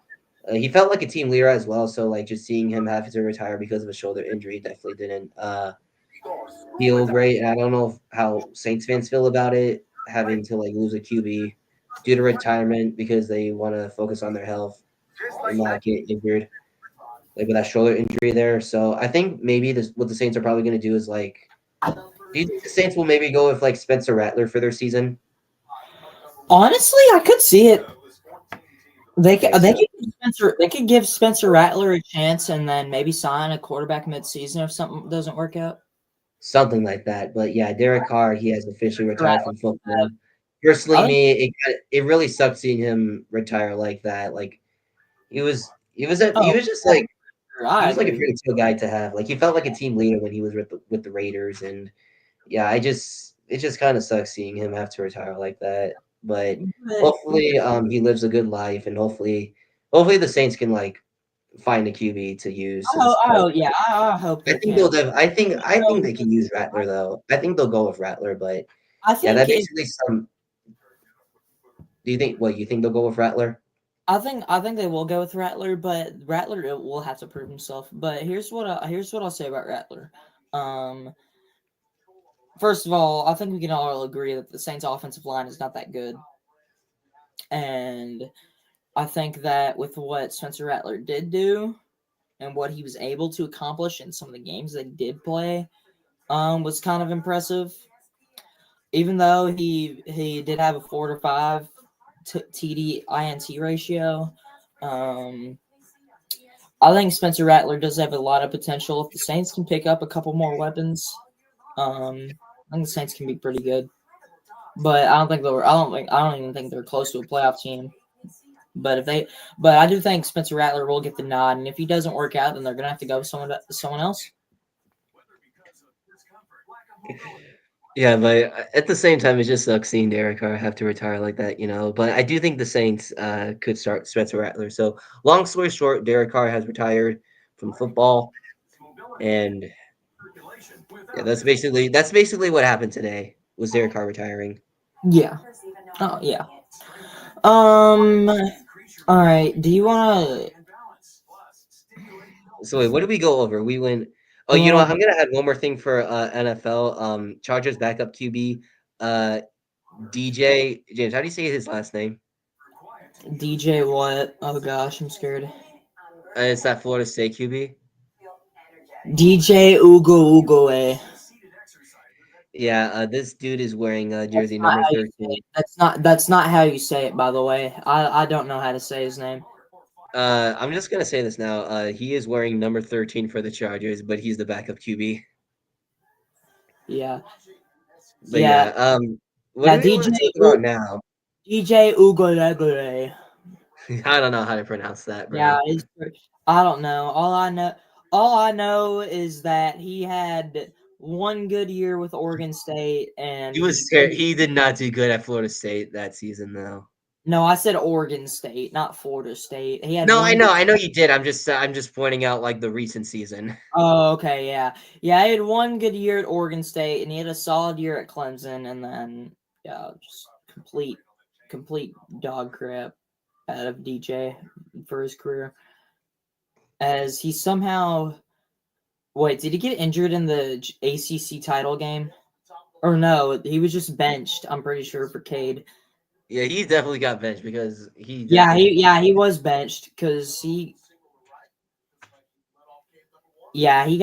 He felt like a team leader as well. So like just seeing him have to retire because of a shoulder injury definitely didn't feel great. And I don't know how Saints fans feel about it, having to like lose a QB due to retirement because they want to focus on their health and not get injured like with that shoulder injury there. So I think maybe this what the Saints are probably going to do is like. Do you think the Saints will maybe go with like Spencer Rattler for their season? Honestly, I could see it. Okay, so They could give Spencer Rattler a chance and then maybe sign a quarterback mid-season if something doesn't work out. something like that. But yeah, Derek Carr, he has officially retired Rattler, from football. Personally, I think. me, it really sucked seeing him retire like that. Like he Oh, was just like he I was like a agree. pretty chill guy to have. Like he felt like a team leader when he was with the Raiders, and yeah, it just kind of sucks seeing him have to retire like that. But But hopefully, he lives a good life, and hopefully the Saints can like find a QB to use since yeah, I hope I they think can. I think they can use Rattler though. I think they'll go with Rattler, but I yeah, think that if basically some. Do you think what you think they'll go with Rattler? I think they will go with Rattler, but Rattler will have to prove himself. But here's what I'll say about Rattler. Um, First of all, I think we can all agree that the Saints' offensive line is not that good, and I think that with what Spencer Rattler did do and what he was able to accomplish in some of the games that he did play, was kind of impressive. Even though he did have a 4 to 5 TD INT ratio, um, I think Spencer Rattler does have a lot of potential. If the Saints can pick up a couple more weapons, I think the Saints can be pretty good. But I don't think they were. I don't even think they're close to a playoff team. But if they, but I do think Spencer Rattler will get the nod, and if he doesn't work out, then they're gonna have to go with someone else. Yeah, but at the same time, it just sucks seeing Derek Carr have to retire like that, you know. But I do think the Saints could start Spencer Rattler. So, long story short, Derek Carr has retired from football, and yeah, that's basically what happened today. Was Derek Carr retiring? Yeah. Oh yeah. Um. All right. Do you wanna? So wait, what did we go over? We went. Oh, We you know what? went I'm gonna add one more thing for NFL. Chargers backup QB, uh, DJ James. How do you say his last name? DJ what? Oh gosh, I'm scared. It's that Florida State QB. DJ Ugo. Yeah, this dude is wearing That's jersey not number how you say 13. it. That's not how you say it. By the way, I don't know how to say his name. I'm just gonna say this now. He is wearing number 13 for the Chargers, but he's the backup QB. Yeah. But Yeah. yeah, what Yeah. do we want to talk about now? DJ Ugo. I don't know how to pronounce that, Yeah, bro. I don't know. All I know is that he had one good year with Oregon State, and He did not do good at Florida State that season, though. no, I said Oregon State, not Florida State. He had No, one good. I know you did. I'm just pointing out like the recent season. Oh, okay, yeah, yeah. He had one good year at Oregon State, and he had a solid year at Clemson, and then yeah, just complete dog crap out of DJ for his career, as he somehow Wait, did he get injured in the ACC title game? Or no, he was just benched. I'm pretty sure for Cade. Yeah, he definitely got benched because he definitely had. He was benched because he definitely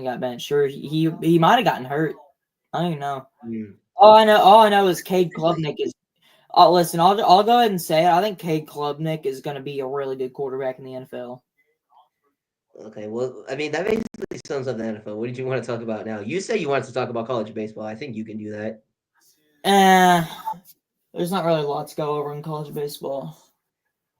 got benched. Sure, he might have gotten hurt. I don't even know. Mm. All I know is Cade Klubnik is. Oh, listen, I'll go ahead and say it. I think Cade Klubnik is going to be a really good quarterback in the NFL. Okay, well, I mean that basically sums up the NFL. What did you want to talk about now? You said you wanted to talk about college baseball. I think you can do that. Eh, there's not really a lot to go over in college baseball.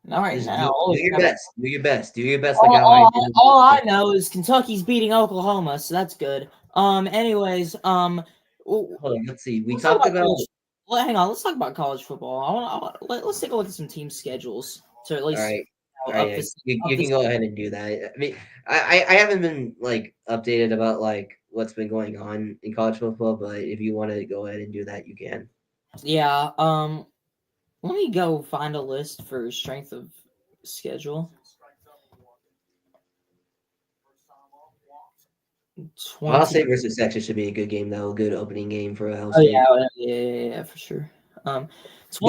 Not right Just now. do your best. Do your best. Do your best, like how I did. All I know is Kentucky's beating Oklahoma, so that's good. Anyways, Hold on, let's see. We let's talk talked about about. college. Hang on, let's talk about college football. Let's take a look at some team schedules to at All least right. All right, up yeah, this up you can this. go ahead and do that. I mean, I haven't been like updated about like what's been going on in college football, but if you want to go ahead and do that, you can. Yeah. Let me go find a list for strength of schedule. Ohio 20. State versus Texas should be a good game, though. A good opening game for Ohio Oh State. yeah, for sure. But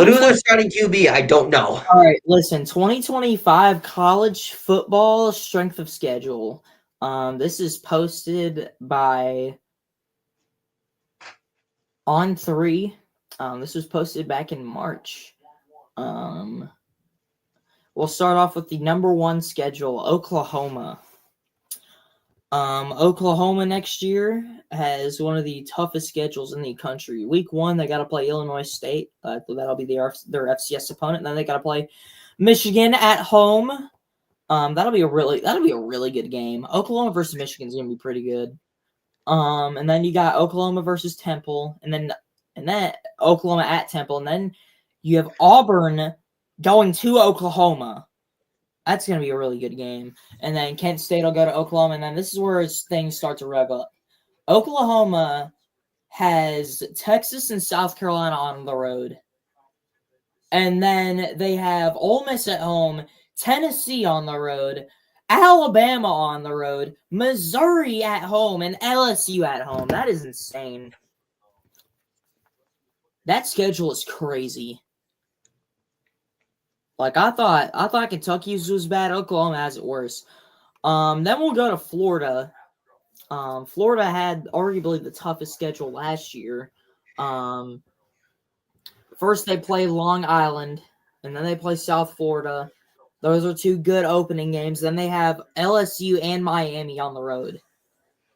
who 2020. their starting QB, I don't know. All right, listen. 2025 college football strength of schedule. This is posted by On3. This was posted back in March. Um, we'll start off with the number one schedule, Oklahoma. Oklahoma next year has one of the toughest schedules in the country. Week 1, they got to play Illinois State. That'll be their FCS opponent. And then they got to play Michigan at home. That'll be a really good game. Oklahoma versus Michigan is gonna be pretty good. And then you got Oklahoma versus Temple, and then Oklahoma at Temple, and then you have Auburn going to Oklahoma. That's going to be a really good game. And then Kent State will go to Oklahoma. And then this is where things start to rev up. Oklahoma has Texas and South Carolina on the road. And then they have Ole Miss at home, Tennessee on the road, Alabama on the road, Missouri at home, and LSU at home. That is insane. That schedule is crazy. Like I thought Kentucky's was bad. Oklahoma has it worse. Then we'll go to Florida. Florida had arguably the toughest schedule last year. First they play Long Island, and then they play South Florida. Those are two good opening games. Then they have LSU and Miami on the road.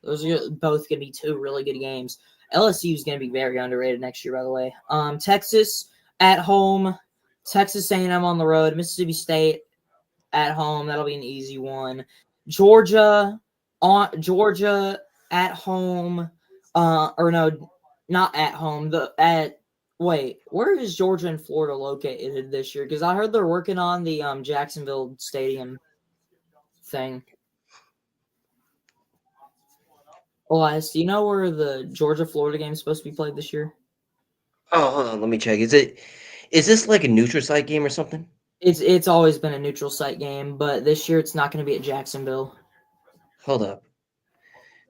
Those are both going to be two really good games. LSU is going to be very underrated next year, by the way. Texas at home, Texas A&M on the road, Mississippi State at home. That'll be an easy one. Georgia at home. Or no, not at home. Where is Georgia and Florida located this year? Because I heard they're working on the Jacksonville Stadium thing. Elias, do you know where the Georgia Florida game is supposed to be played this year? Oh, hold on. Let me check. Is this like a neutral site game or something? It's always been a neutral site game, but this year it's not going to be at Jacksonville. Hold up.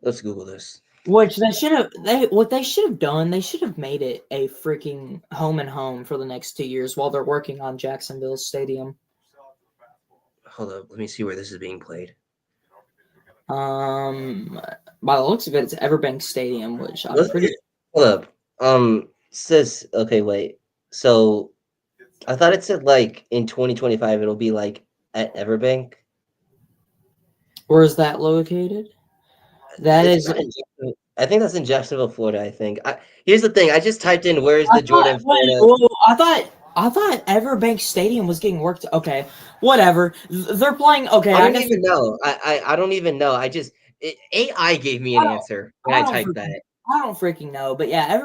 Let's Google this. Which they should have done, they should have made it a freaking home and home for the next 2 years while they're working on Jacksonville Stadium. Hold up. Let me see where this is being played. By the looks of it, it's Everbank Stadium, which I'm pretty. Hold up. Says okay. Wait. So, I thought it said like in 2025 it'll be like at Everbank. Where is that located? I think that's in Jacksonville, Florida. I think. Here's the thing. I just typed in where is the Jordan, Florida. I thought Everbank Stadium was getting worked. Okay, whatever. They're playing. Okay, I don't even know. I don't even know. AI gave me an answer when I typed that. I don't freaking know, but yeah,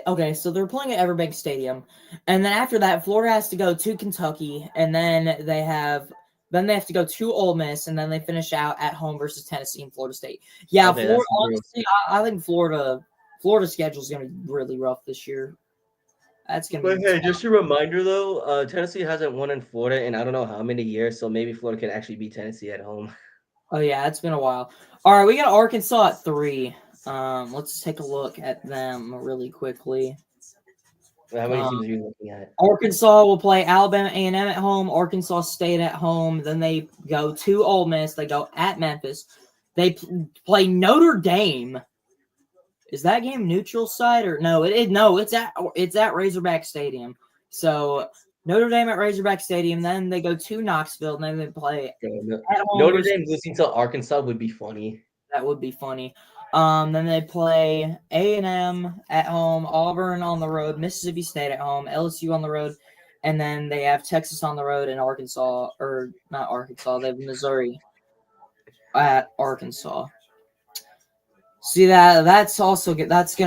okay, so they're playing at Everbank Stadium, and then after that, Florida has to go to Kentucky, and then they have to go to Ole Miss, and then they finish out at home versus Tennessee and Florida State. Yeah, Okay, Florida. Honestly, I think Florida's schedule is going to be really rough this year. That's going to But be. hey, just a reminder though, Tennessee hasn't won in Florida in I don't know how many years, so maybe Florida can actually beat Tennessee at home. Oh yeah, it's been a while. All right, we got Arkansas at 3. Let's take a look at them really quickly. How many teams are you looking at? Arkansas will play Alabama A&M at home, Arkansas State at home. Then they go to Ole Miss. They go at Memphis. They play Notre Dame. Is that game neutral site or no? It's at Razorback Stadium. So Notre Dame at Razorback Stadium. Then they go to Knoxville. And then they play at home Notre versus. Dame losing to Arkansas would be funny. That would be funny. Then they play A&M at home, Auburn on the road, Mississippi State at home, LSU on the road, and then they have Texas on the road and Arkansas, or not Arkansas, they have Missouri at Arkansas. See that's also good. That's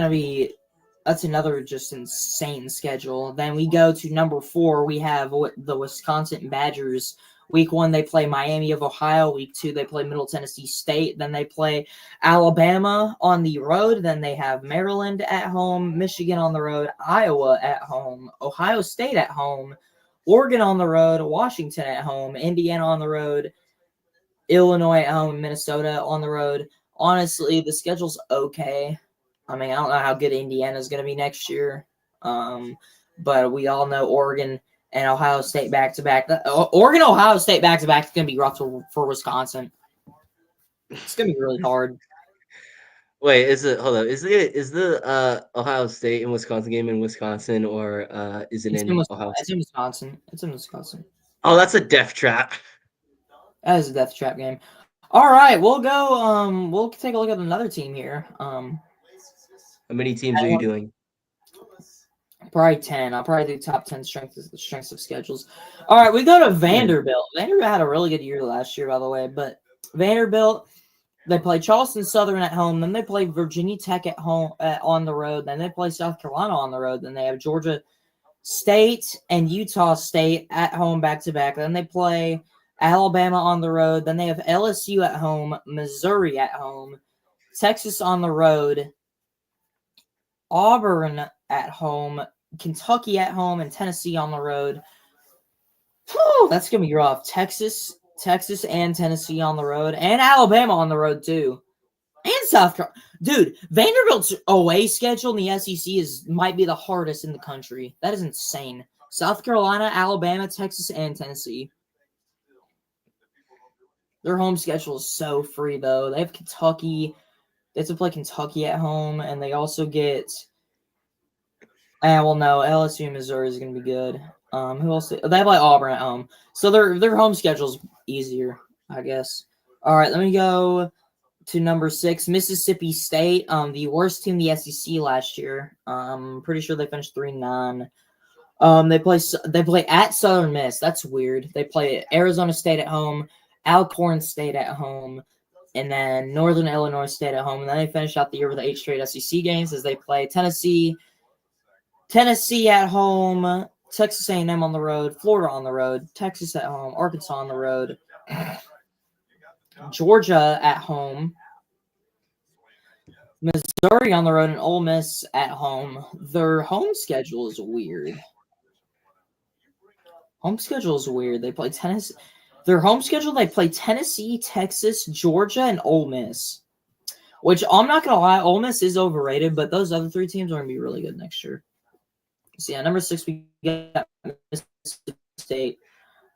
another just insane schedule. Then we go to number 4. We have the Wisconsin Badgers. Week 1, they play Miami of Ohio. Week 2, they play Middle Tennessee State. Then they play Alabama on the road. Then they have Maryland at home, Michigan on the road, Iowa at home, Ohio State at home, Oregon on the road, Washington at home, Indiana on the road, Illinois at home, Minnesota on the road. Honestly, the schedule's okay. I mean, I don't know how good Indiana's going to be next year. But we all know Oregon and Ohio State back-to-back. Oregon, Ohio State back-to-back is going to be rough for Wisconsin. It's going to be really hard. Wait, hold up. Is the Ohio State and Wisconsin game in Wisconsin, or is it in Ohio State? It's in Wisconsin. It's in Wisconsin. Oh, that's a death trap. That is a death trap game. All right, we'll go. We'll take a look at another team here. How many teams are you doing? Probably 10. I'll probably do top 10 strengths of schedules. All right, we go to Vanderbilt. Vanderbilt had a really good year last year, by the way. But Vanderbilt, they play Charleston Southern at home. Then they play Virginia Tech at home on the road. Then they play South Carolina on the road. Then they have Georgia State and Utah State at home back-to-back. Then they play Alabama on the road. Then they have LSU at home, Missouri at home, Texas on the road, Auburn at home, Kentucky at home, and Tennessee on the road. Whew, that's going to be rough. Texas and Tennessee on the road, and Alabama on the road too. And South Carolina. Dude, Vanderbilt's away schedule in the SEC might be the hardest in the country. That is insane. South Carolina, Alabama, Texas, and Tennessee. Their home schedule is so free, though. They have Kentucky. They have to play Kentucky at home, and they also get... LSU and Missouri is going to be good. Who else? They have like Auburn at home. So their home schedule's easier, I guess. All right, let me go to number 6, Mississippi State. The worst team in the SEC last year. Pretty sure they finished 3-9. They play at Southern Miss. That's weird. They play Arizona State at home, Alcorn State at home, and then Northern Illinois State at home. And then they finish out the year with 8 straight SEC games as they play Tennessee at home, Texas A&M on the road, Florida on the road, Texas at home, Arkansas on the road, Georgia at home, Missouri on the road, and Ole Miss at home. Their home schedule is weird. They play Tennessee. Their home schedule, they play Tennessee, Texas, Georgia, and Ole Miss. Which, I'm not going to lie, Ole Miss is overrated, but those other 3 teams are going to be really good next year. So, yeah, number 6, we got Mississippi State.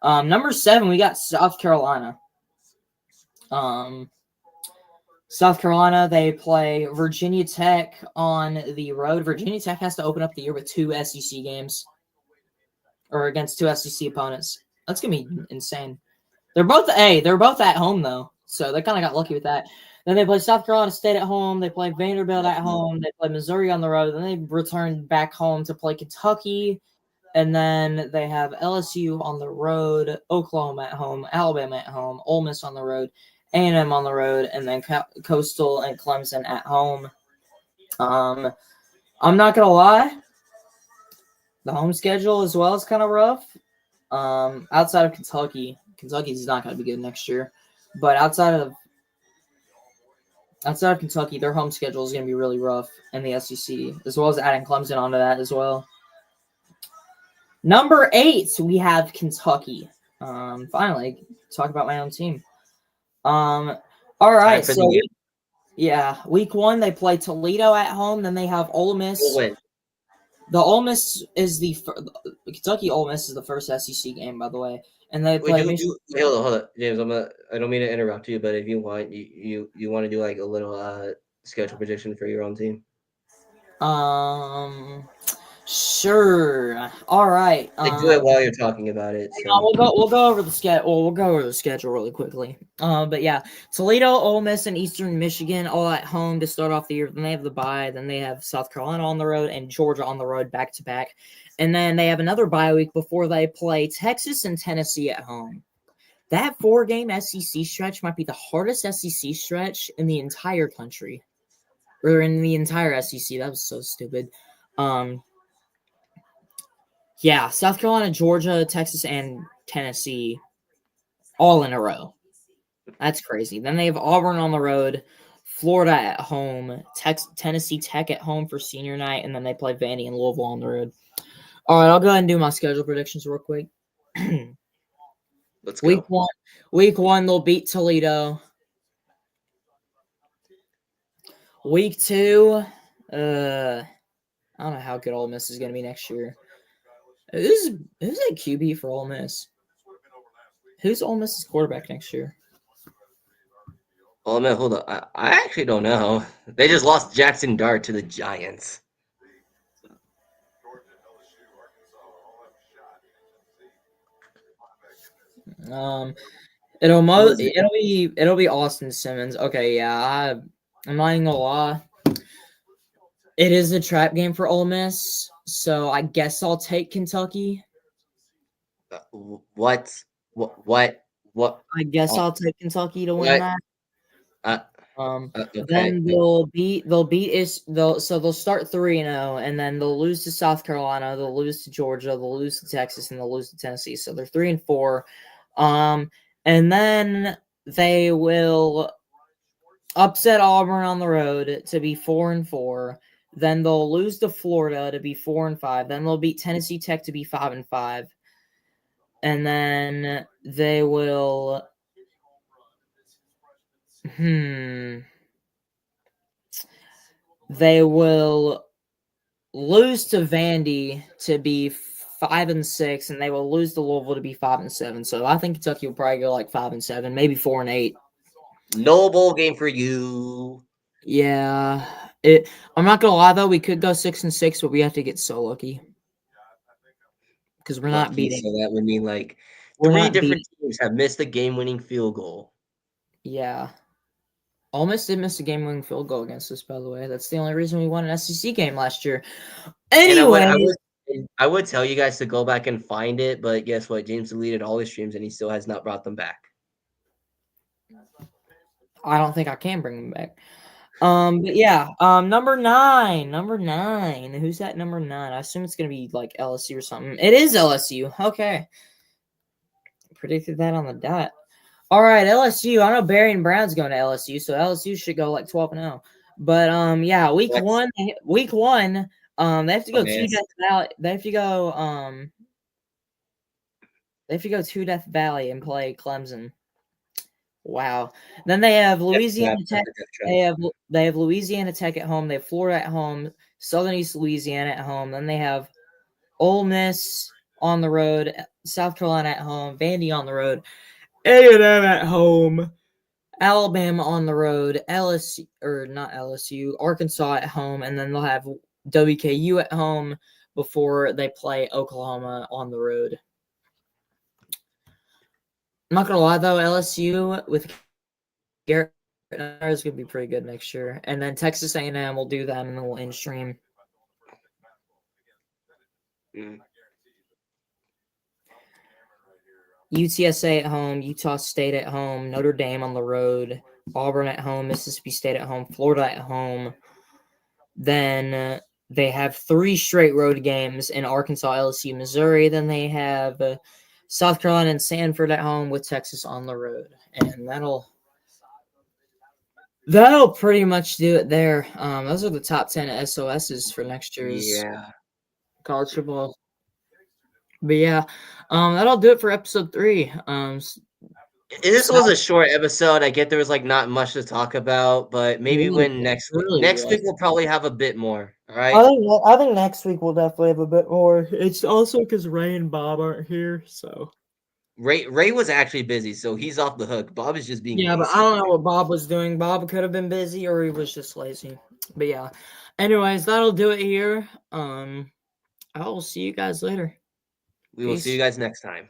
Number 7, we got South Carolina. South Carolina, they play Virginia Tech on the road. Virginia Tech has to open up the year with 2 SEC games. Or against 2 SEC opponents. That's going to be insane. They're both at home, though. So they kind of got lucky with that. Then they play South Carolina State at home. They play Vanderbilt at home. They play Missouri on the road. Then they return back home to play Kentucky. And then they have LSU on the road, Oklahoma at home, Alabama at home, Ole Miss on the road, A&M on the road, and then Coastal and Clemson at home. I'm not going to lie. The home schedule as well is kind of rough. Outside of Kentucky is not going to be good next year. But outside of Kentucky, their home schedule is going to be really rough in the SEC, as well as adding Clemson onto that as well. Number 8, we have Kentucky. Finally, talk about my own team. Um. All Time right. for So the game. yeah, week one they play Toledo at home. Then they have Ole We'll Miss. win. The Ole Miss is the Kentucky Ole Miss is the first SEC game, by the way, and they Wait, play Michigan. wait, hold on, James. I don't mean to interrupt you, but if you want, you want to do like a little schedule prediction for your own team. Um, sure. All right. Like, do it while you're talking about it. So We'll go over the schedule. Well, we'll go over the schedule really quickly. But yeah, Toledo, Ole Miss, and Eastern Michigan all at home to start off the year. Then they have the bye. Then they have South Carolina on the road and Georgia on the road back to back. And then they have another bye week before they play Texas and Tennessee at home. That 4-game SEC stretch might be the hardest SEC stretch in the entire country, or in the entire SEC. That was so stupid. Yeah, South Carolina, Georgia, Texas, and Tennessee all in a row. That's crazy. Then they have Auburn on the road, Florida at home, Tennessee Tech at home for senior night, and then they play Vandy and Louisville on the road. All right, I'll go ahead and do my schedule predictions real quick. let's week go. one, week one they'll beat Toledo. Week two, I don't know how good Ole Miss is going to be next year. Who's a QB for Ole Miss? Who's Ole Miss's quarterback next year? Oh man, hold on. I actually don't know. They just lost Jackson Dart to the Giants. Um, Who is it? it'll be Austin Simmons. Okay, yeah, I'm not even gonna lie. It is a trap game for Ole Miss, so I guess I'll take Kentucky. What? What? I guess Uh, I'll take Kentucky to win what? that. Uh, okay. Then they'll start 3-0, and then they'll lose to South Carolina, they'll lose to Georgia, they'll lose to Texas, and they'll lose to Tennessee. So they're 3-4. And then they will upset Auburn on the road to be 4-4. Then they'll lose to Florida to be 4-5. Then they'll beat Tennessee Tech to be 5-5. And then they will they will lose to Vandy to be 5-6, and they will lose to Louisville to be 5-7. So I think Kentucky will probably go like 5-7, maybe 4-8. No bowl game for you. Yeah, I'm not gonna lie though, we could go 6-6, but we have to get so lucky because Lucky, so that would mean like we're three not different beating. teams have missed a game-winning field goal. Yeah, almost did miss a game-winning field goal against us. By the way, that's the only reason we won an SEC game last year. And Anyways, I would tell you guys to go back and find it, but guess what? James deleted all his streams and he still has not brought them back. I don't think I can bring them back. But yeah, number nine. Who's at number 9? I assume it's gonna be like LSU or something. It is LSU. Okay, predicted that on the dot. All right, LSU. I know Barry and Brown's going to LSU, so LSU should go like 12-0. But yeah, week What? one, they have to go to Death Valley. They have to go to Death Valley and play Clemson. Wow. Then they have Louisiana Tech. They have Louisiana Tech at home. They have Florida at home. Southern East Louisiana at home. Then they have Ole Miss on the road. South Carolina at home. Vandy on the road. A&M at home. Alabama on the road. LSU or not LSU. Arkansas at home, and then they'll have WKU at home before they play Oklahoma on the road. I'm not gonna lie though, LSU with Garrett is gonna be pretty good next year, and then Texas A&M will do that, and then we'll in stream. UTSA at home, Utah State at home, Notre Dame on the road, Auburn at home, Mississippi State at home, Florida at home. Then they have 3 straight road games in Arkansas, LSU, Missouri. Then they have South Carolina and Sanford at home with Texas on the road, and that'll pretty much do it there. Those are the top 10 SOSs for next year's college football. But yeah, that'll do it for episode 3. This was Sad- a short episode. I get there was like not much to talk about, but maybe really, when really next week was. we'll probably have a bit more. All right. I think next week we'll definitely have a bit more. It's also because Ray and Bob aren't here, so Ray was actually busy, so he's off the hook. Bob is just being yeah. But I lazy. don't know what Bob was doing. Bob could have been busy, or he was just lazy. But yeah. Anyways, that'll do it here. I will see you guys later. We will see you Peace. guys next time.